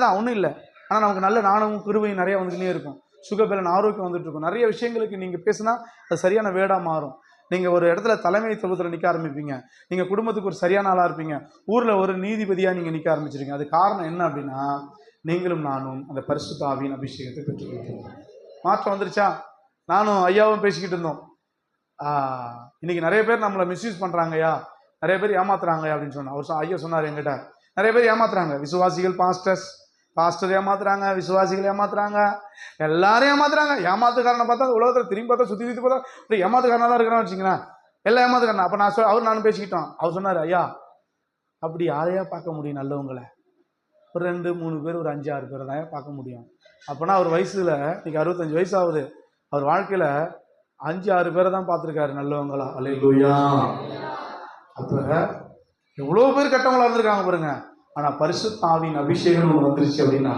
தான், ஒன்றும் இல்லை, ஆனால் நமக்கு நல்ல நாணமும் கிருபையும் நிறைய வந்துக்கிட்டே இருக்கும். சுகபலன் ஆரோக்கியம் வந்துட்டு இருக்கும். நிறைய விஷயங்களுக்கு நீங்கள் பேசுனா அது சரியான வேடாக மாறும். நீங்கள் ஒரு இடத்துல தலைமைத்துவத்தில் நிற்க ஆரம்பிப்பீங்க. நீங்கள் குடும்பத்துக்கு ஒரு சரியான ஆளாக இருப்பீங்க. ஊரில் ஒரு நீதிபதியாக நீங்கள் நிற்க ஆரம்பிச்சிருக்கீங்க. அது காரணம் என்ன அப்படின்னா, நீங்களும் நானும் அந்த பரிசுத்த ஆவியின் அபிஷேகத்தை பெற்றுக்கிட்டோம். மாற்றம் வந்துருச்சா? நானும் ஐயாவும் பேசிக்கிட்டு இருந்தோம். இன்னைக்கு நிறைய பேர் நம்மளை மிஸ்யூஸ் பண்ணுறாங்கய்யா, நிறைய பேர் ஏமாத்துறாங்க அப்படின்னு சொன்னோம். அவர் ஐயா சொன்னார் என்கிட்ட, நிறைய பேர் ஏமாத்துறாங்க. விசுவாசிகள் பாஸ்டர் ஏமாத்துறாங்க, விசுவாசிகள் ஏமாத்துறாங்க, எல்லாரும் ஏமாத்துறாங்க. ஏமாத்துக்காரனை பார்த்தா உலகத்தில் திரும்பி பார்த்தா சுற்றி பார்த்தா இப்படி ஏமாத்துக்காரனாக தான் இருக்கிறான்னு வச்சுங்களேன். எல்லாம் ஏமாத்துக்காரனா. அப்போ நானும் பேசிக்கிட்டோம். அவர் சொன்னார், ஐயா அப்படி யாரையா பார்க்க முடியும் நல்லவங்களை? ஒரு 2-3 பேர், ஒரு 5-6 பேரை தான் பார்க்க முடியும். அப்போனா அவர் வயசுல இன்னைக்கு 65 வயசு ஆகுது. அவர் வாழ்க்கையில் 5-6 பேரை தான் பார்த்துருக்காரு நல்லவங்களா. அல்லேலூயா. அப்போ எவ்வளோ பேர் கெட்டவங்களா இருந்திருக்காங்க பாருங்க. ஆனால் பரிசுத்த ஆவியின் அபிஷேகம் வந்துருச்சு அப்படின்னா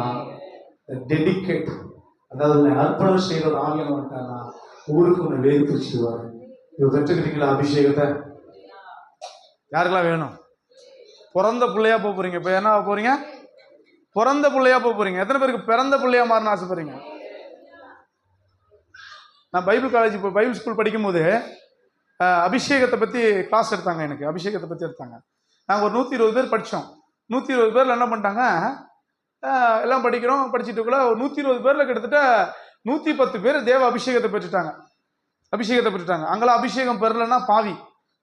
டெடிகேட், அதாவது அர்ப்பணம் செய்கிற ஒரு ஆவியான வந்துட்டாங்கன்னா ஊருக்கு ஒன்று வேறு பிரிச்சுடுவார். இவர் பெற்றுக்கிட்டீங்களா அபிஷேகத்தை? யாருக்கெல்லாம் வேணும்? பிறந்த பிள்ளையா போக போறீங்க. இப்போ என்ன போறீங்க? பிறந்த பிள்ளையா போக போறீங்க. எத்தனை பேருக்கு பிறந்த பிள்ளையா மாறணும் ஆசைப்படுறீங்க? நான் பைபிள் காலேஜ் இப்போ பைபிள் ஸ்கூல் படிக்கும்போது அபிஷேகத்தை பற்றி கிளாஸ் எடுத்தாங்க. எனக்கு அபிஷேகத்தை பற்றி எடுத்தாங்க. நாங்கள் ஒரு 120 பேர் படித்தோம். 120 பேரில் என்ன பண்ணிட்டாங்க, எல்லாம் படிக்கிறோம். படிச்சுட்டுக்குள்ள ஒரு 120 பேரில் கிட்டத்தட்ட 110 பேர் தேவ அபிஷேகத்தை பெற்றுட்டாங்க. அபிஷேகத்தை பெற்றுட்டாங்க. அங்கெல்லாம் அபிஷேகம் பெறலைன்னா பாவி.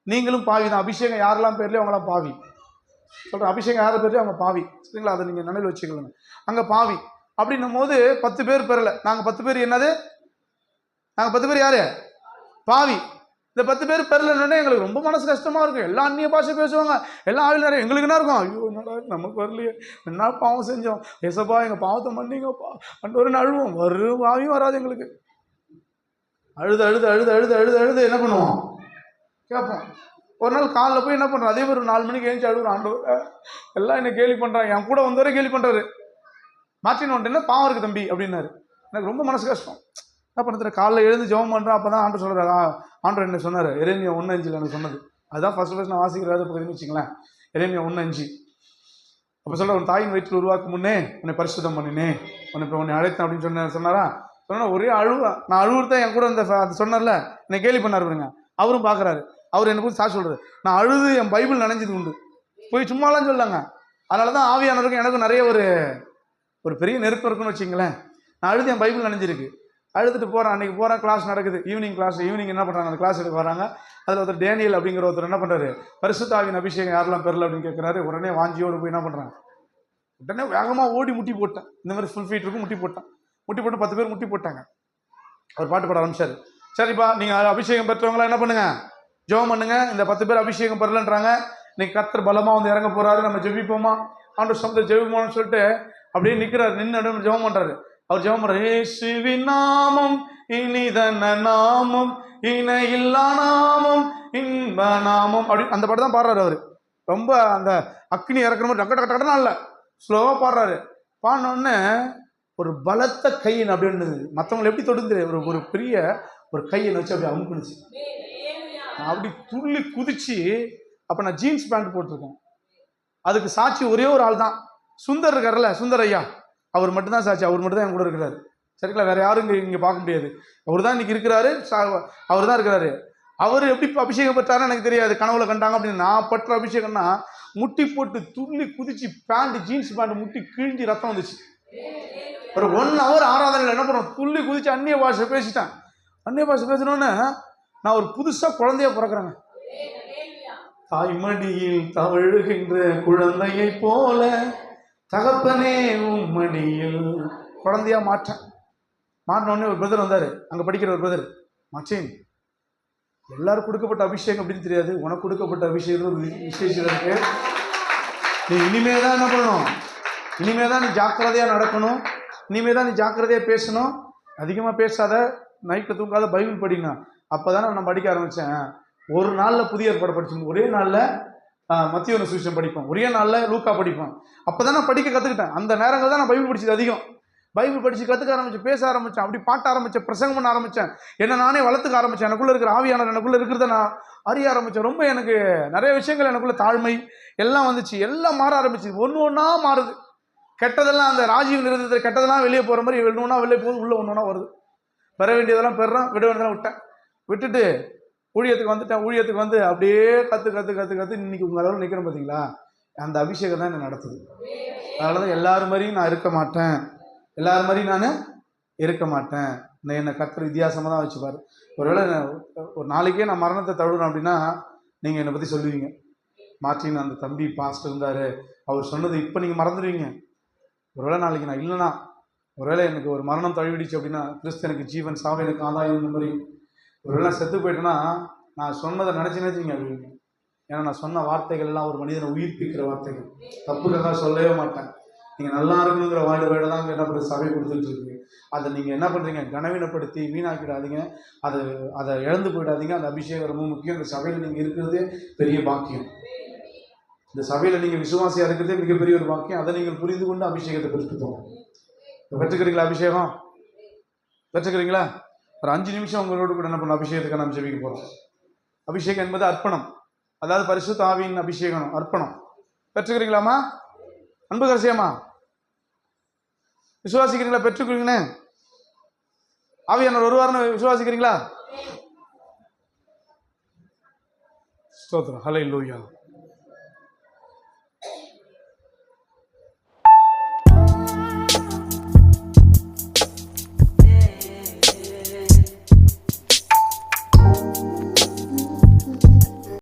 நீங்களும் பாவி தான். அபிஷேகம் யாரெல்லாம் பேர்லையும் அவங்களாம் பாவி. சொல்கிறேன், அபிஷேகம் யாரை பேர்லையும் அவங்க பாவி. சரிங்களா? அதை நீங்கள் நினைவில் வச்சுக்கலங்க. அங்கே பாவி அப்படின்னும் போது 10 பேர் பெறலை. நாங்கள் 10 பேர் என்னது? நாங்கள் 10 பேர் யாரு? பாவி. இந்த 10 பேர் பெறலன்னு எங்களுக்கு ரொம்ப மனசு கஷ்டமா இருக்கும். எல்லாம் அந்நிய பாஷை பேசுவாங்க, எல்லாம் ஆவில் நிறைய. எங்களுக்கு என்ன இருக்கும்? ஐயோ என்னடா நமக்கு வரலையே, என்ன பாவம் செஞ்சோம், ஏசப்பா எங்கள் பாவத்தை மன்னிங்கப்பா அன்று அழுவோம். வரும் பாவியும் வராது எங்களுக்கு. அழுது அழுது அழுது அழுது அழுது அழுது என்ன பண்ணுவோம்? கேட்போம். ஒரு நாள் காலைல போய் என்ன பண்ணுறோம், அதே மாதிரி ஒரு 4 மணிக்கு எழுந்துச்சு அழுகுறோம். ஆண்டவர் எல்லாம் என்ன கேலி பண்ணுறாங்க. என் கூட வந்தவரை கேலி பண்ணுறாரு. மாற்றின்னு வந்துட்டு பாவம் இருக்குது தம்பி அப்படின்னாரு. எனக்கு ரொம்ப மனசு கஷ்டம். என்ன பண்ணுறது? காலைல எழுந்து ஜெபம் பண்ணுறேன். அப்போ தான் ஆண்டவர் சொல்கிறாரா, ஆண்டவர் என்ன சொன்னார்? எரேமியா 1:5 எனக்கு சொன்னது. அதுதான் ஃபர்ஸ்ட் நான் வாசிக்கிறாரு பகுதின்னு வச்சுங்களேன். எரேமியா 1:5 அப்போ சொல்கிற, உன் தாயின் வயிற்றில் உருவாக்கும் முன்னே உன்னை பரிசுத்தம் பண்ணினேன், உன்னை அழைத்தேன் அப்படின்னு சொன்னாரா. சொன்னா ஒரே அழுவா. நான் அழுவுறத என் கூட அந்த சொன்னார்ல, என்னை கேலி பண்ணார் பாருங்க. அவரும் பார்க்குறாரு. அவர் என்ன கூட சாட்சி சொல்கிறார், நான் அழுது என் பைபிள் நனைஞ்சது உண்டு. போய் சும்மாலாம் சொல்லாங்க. அதனால தான் ஆவியானவருக்கும் எனக்கும் நிறைய ஒரு பெரிய நெருக்கம் இருக்குன்னு வச்சுங்களேன். நான் அழுது என் பைபிள் நனைஞ்சிருக்கு. அழுதுட்டு போகிறேன். அன்றைக்கி போகிறேன், கிளாஸ் நடக்குது, ஈவினிங் கிளாஸ். ஈவினிங் என்ன பண்ணுறாங்க, அந்த கிளாஸ் எடுக்க வராங்க. அதில் ஒருத்தர் டேனியல் அப்படிங்கிற ஒருத்தர் என்ன பண்ணுறாரு, பரிசுத்த ஆவியின் அபிஷேகம் யாரெல்லாம் பெறல அப்படின்னு கேட்குறாரு. உடனே வாஞ்சியோடு போய் என்ன பண்ணுறாங்க, உடனே வேகமாக ஓடி முட்டி போட்டேன். இந்த மாதிரி ஃபுல் ஃபீட் இருக்கும், முட்டி போட்டேன். முட்டி போட்டு 10 பேர் முட்டி போட்டாங்க. அவர் பாட்டு பாட ஆரம்பிச்சார். சரிப்பா, நீங்கள் அபிஷேகம் பெற்றவங்களாம் என்ன பண்ணுங்க, ஜெபம் பண்ணுங்க. இந்த 10 பேர் அபிஷேகம் பெறலன்றாங்க. இன்னைக்கு கர்த்தர் பலமாக வந்து இறங்க போகிறாரு, நம்ம ஜெபிப்போமா, ஆண்டவர் சமூகத்தில் ஜெபிப்போம்னு சொல்லிட்டு அப்படியே நிற்கிறாரு. நின்று ஜெபம் பண்ணுறாரு. அவர் ஜெபம் பண்ணுறாரு, இயேசுவின் நாமம் இனிதன நாமம், இணையில்லா நாமம், இன்ப நாமம் அப்படி அந்த பாட்டு தான் பாடுறாரு. அவர் ரொம்ப அந்த அக்னி இறக்குற மாதிரி டக்கு டக்கு டக்குனா இல்லை, ஸ்லோவாக பாடுறாரு. பாடினோடனே ஒரு பலத்த கையின் அப்படின்னு மற்றவங்களை எப்படி தொடுந்து ஒரு பெரிய ஒரு கையை வச்சு அப்படி அமுக்குனுச்சு. அப்படி துள்ளி குதிச்சு. அப்போ நான் ஜீன்ஸ் பேண்ட் போட்டிருக்கேன். அதுக்கு சாட்சி ஒரே ஒரு ஆள் தான், சுந்தர் இருக்கார்ல, சுந்தர் ஐயா. அவர் மட்டும்தான் சாட்சி. அவர் மட்டும் தான் என் கூட இருக்கிறாரு. சரிங்களா? வேற யாரும் இங்கே பார்க்க முடியாது. அவர் தான் இன்னைக்கு இருக்கிறாரு. அவர் தான் இருக்கிறாரு. அவர் எப்படி அபிஷேகம் பெற்றாருன்னு எனக்கு தெரியாது. கனவுல கண்டாங்க அப்படின்னு. நான் பற்ற அபிஷேகம்னா முட்டி போட்டு துள்ளி குதிச்சு பேண்ட், ஜீன்ஸ் பேண்ட் முட்டி கிழிஞ்சி ரத்தம் வந்துச்சு. ஒரு 1 hour ஆராதனையில் என்ன பண்ணுறோம், துள்ளி குதிச்சு அந்நிய பாஷை பேசிட்டேன். அந்நிய பாஷை பேசணுன்னு நான் ஒரு புதுசாக குழந்தைய பிறக்கிறேங்க. தாய்மடியில் தவழுகின்ற குழந்தையை போல தகப்பனே உம்மடியில் குழந்தையா மாற்றினோடனே ஒரு பிரதர் வந்தார். அங்கே படிக்கிற ஒரு பிரதர், மச்சேன் எல்லாரும் கொடுக்கப்பட்ட அபிஷேகம் அப்படின்னு தெரியாது, உனக்கு கொடுக்கப்பட்ட அபிஷேகம் ஒரு விசேஷம் இருக்கு. நீ இனிமே தான் என்ன பண்ணணும், இனிமே தான் நீ ஜாக்கிரதையாக நடக்கணும், இனிமே தான் நீ ஜாக்கிரதையாக பேசணும், அதிகமாக பேசாத, நைட்டில் தூங்காத, பைபிள் படிக்கணும். அப்போ தானே நான் படிக்க ஆரம்பித்தேன். ஒரு நாளில் புதிய ஏற்பாடு படித்தோம், ஒரே நாளில் மத்திய சுவிசேஷம் படிப்போம், ஒரே நாளில் லூக்கா படிப்போம். அப்போ தான் நான் படிக்க கற்றுக்கிட்டேன். அந்த நேரங்கள் தான் நான் பைபிள் படித்தது அதிகம். பைபிள் படித்து கற்றுக்க ஆரம்பித்தேன், பேச ஆரம்பித்தேன், அப்படி பாட்ட ஆரம்பித்தேன், பிரசங்கம் பண்ண ஆரம்பித்தேன், என்ன நானே வளர்த்துக்க ஆரம்பித்தேன். எனக்குள்ளே இருக்கிற ஆவியானவர் எனக்குள்ளே இருக்கிறத நான் அறிய ஆரம்பித்தேன். ரொம்ப எனக்கு நிறைய விஷயங்கள், எனக்குள்ள தாழ்மை எல்லாம் வந்துச்சு, எல்லாம் மாற ஆரம்பிச்சு. ஒன்று ஒன்றா மாறுது. கெட்டதெல்லாம் அந்த ராஜீவ் நிறுத்தத்தில் கெட்டதெல்லாம் வெளியே போகிற மாதிரி ஒன்று ஒன்றா வெளியே போகுது, உள்ளே ஒன்று ஒன்றா வருது. பெற வேண்டியதெல்லாம் பெறேன், விட வேண்டியதெல்லாம் விட்டுட்டு ஊழியத்துக்கு வந்துட்டேன். ஊழியத்துக்கு வந்து அப்படியே கற்று இன்னைக்கு உங்கள் அளவில் நிற்கிறேன். பார்த்தீங்களா, அந்த அபிஷேகம் தான் என்னை நடத்துது. அதனால தான் எல்லாரும் மாதிரியும் நான் இருக்க மாட்டேன், எல்லாரும் மாதிரியும் நான் இருக்க மாட்டேன். என்னை கர்த்தர் வித்தியாசமாக தான் வச்சுப்பார். ஒருவேளை ஒரு நாளைக்கே நான் மரணத்தை தழுவுறேன் அப்படின்னா நீங்கள் என்னை பற்றி சொல்லுவீங்க, மார்ட்டின் அந்த தம்பி பாஸ்டர் இருந்தார், அவர் சொன்னது இப்போ நீங்கள் மறந்துடுவீங்க. ஒருவேளை நாளைக்கு நான் இல்லைனா, ஒருவேளை எனக்கு ஒரு மரணம் தழுவிடுச்சு அப்படின்னா, கிறிஸ்து எனக்கு ஜீவன், சாவு எனக்கு ஆதாயம், இந்த மாதிரி ஒருவேளை செத்து போயிட்டேன்னா நான் சொன்னதை நினச்சினேச்சிங்க அப்படிங்க. ஏன்னா நான் சொன்ன வார்த்தைகள் எல்லாம் ஒரு மனிதனை உயிர்ப்பிக்கிற வார்த்தைகள், தப்புக்காக சொல்லவே மாட்டேன். நீங்கள் நல்லா இருக்கணுங்கிற வேர்டை தான் என்ன பண்ணுறது, சபை கொடுத்துட்டு இருக்கு. அதை நீங்கள் என்ன பண்ணுறீங்க, கனவீனப்படுத்தி வீணாக்கிடாதீங்க, அதை இழந்து போயிடாதீங்க. அந்த அபிஷேகம் ரொம்ப முக்கியம். இந்த சபையில் நீங்கள் இருக்கிறதே பெரிய பாக்கியம். இந்த சபையில் நீங்கள் விசுவாசியாக இருக்கிறதே மிகப்பெரிய ஒரு பாக்கியம். அதை நீங்கள் புரிந்து கொண்டு அபிஷேகத்தை பெற்றுக்கோங்க. பெற்றுக்கிறீங்களா? அபிஷேகம் பெற்றுக்கிறீங்களா? ஒரு 5 நிமிஷம் உங்களோடு கூட என்ன பண்ண அபிஷேகத்துக்கு நம்ம ஜெபிக்க போகிறோம். அபிஷேகம் என்பது அர்ப்பணம். அதாவது பரிசுத்த ஆவியின் அபிஷேகம், அர்ப்பணம். பெற்றுக்கிறீங்களாமா? அன்பு கரசியாமா விசுவாசிக்கிறீங்களா? பெற்றுக்கிறீங்கன்னு ஆவியானவர் வருவார்னு விசுவாசிக்கிறீங்களா? ஸ்தோத்திரம். ஹல்லேலூயா.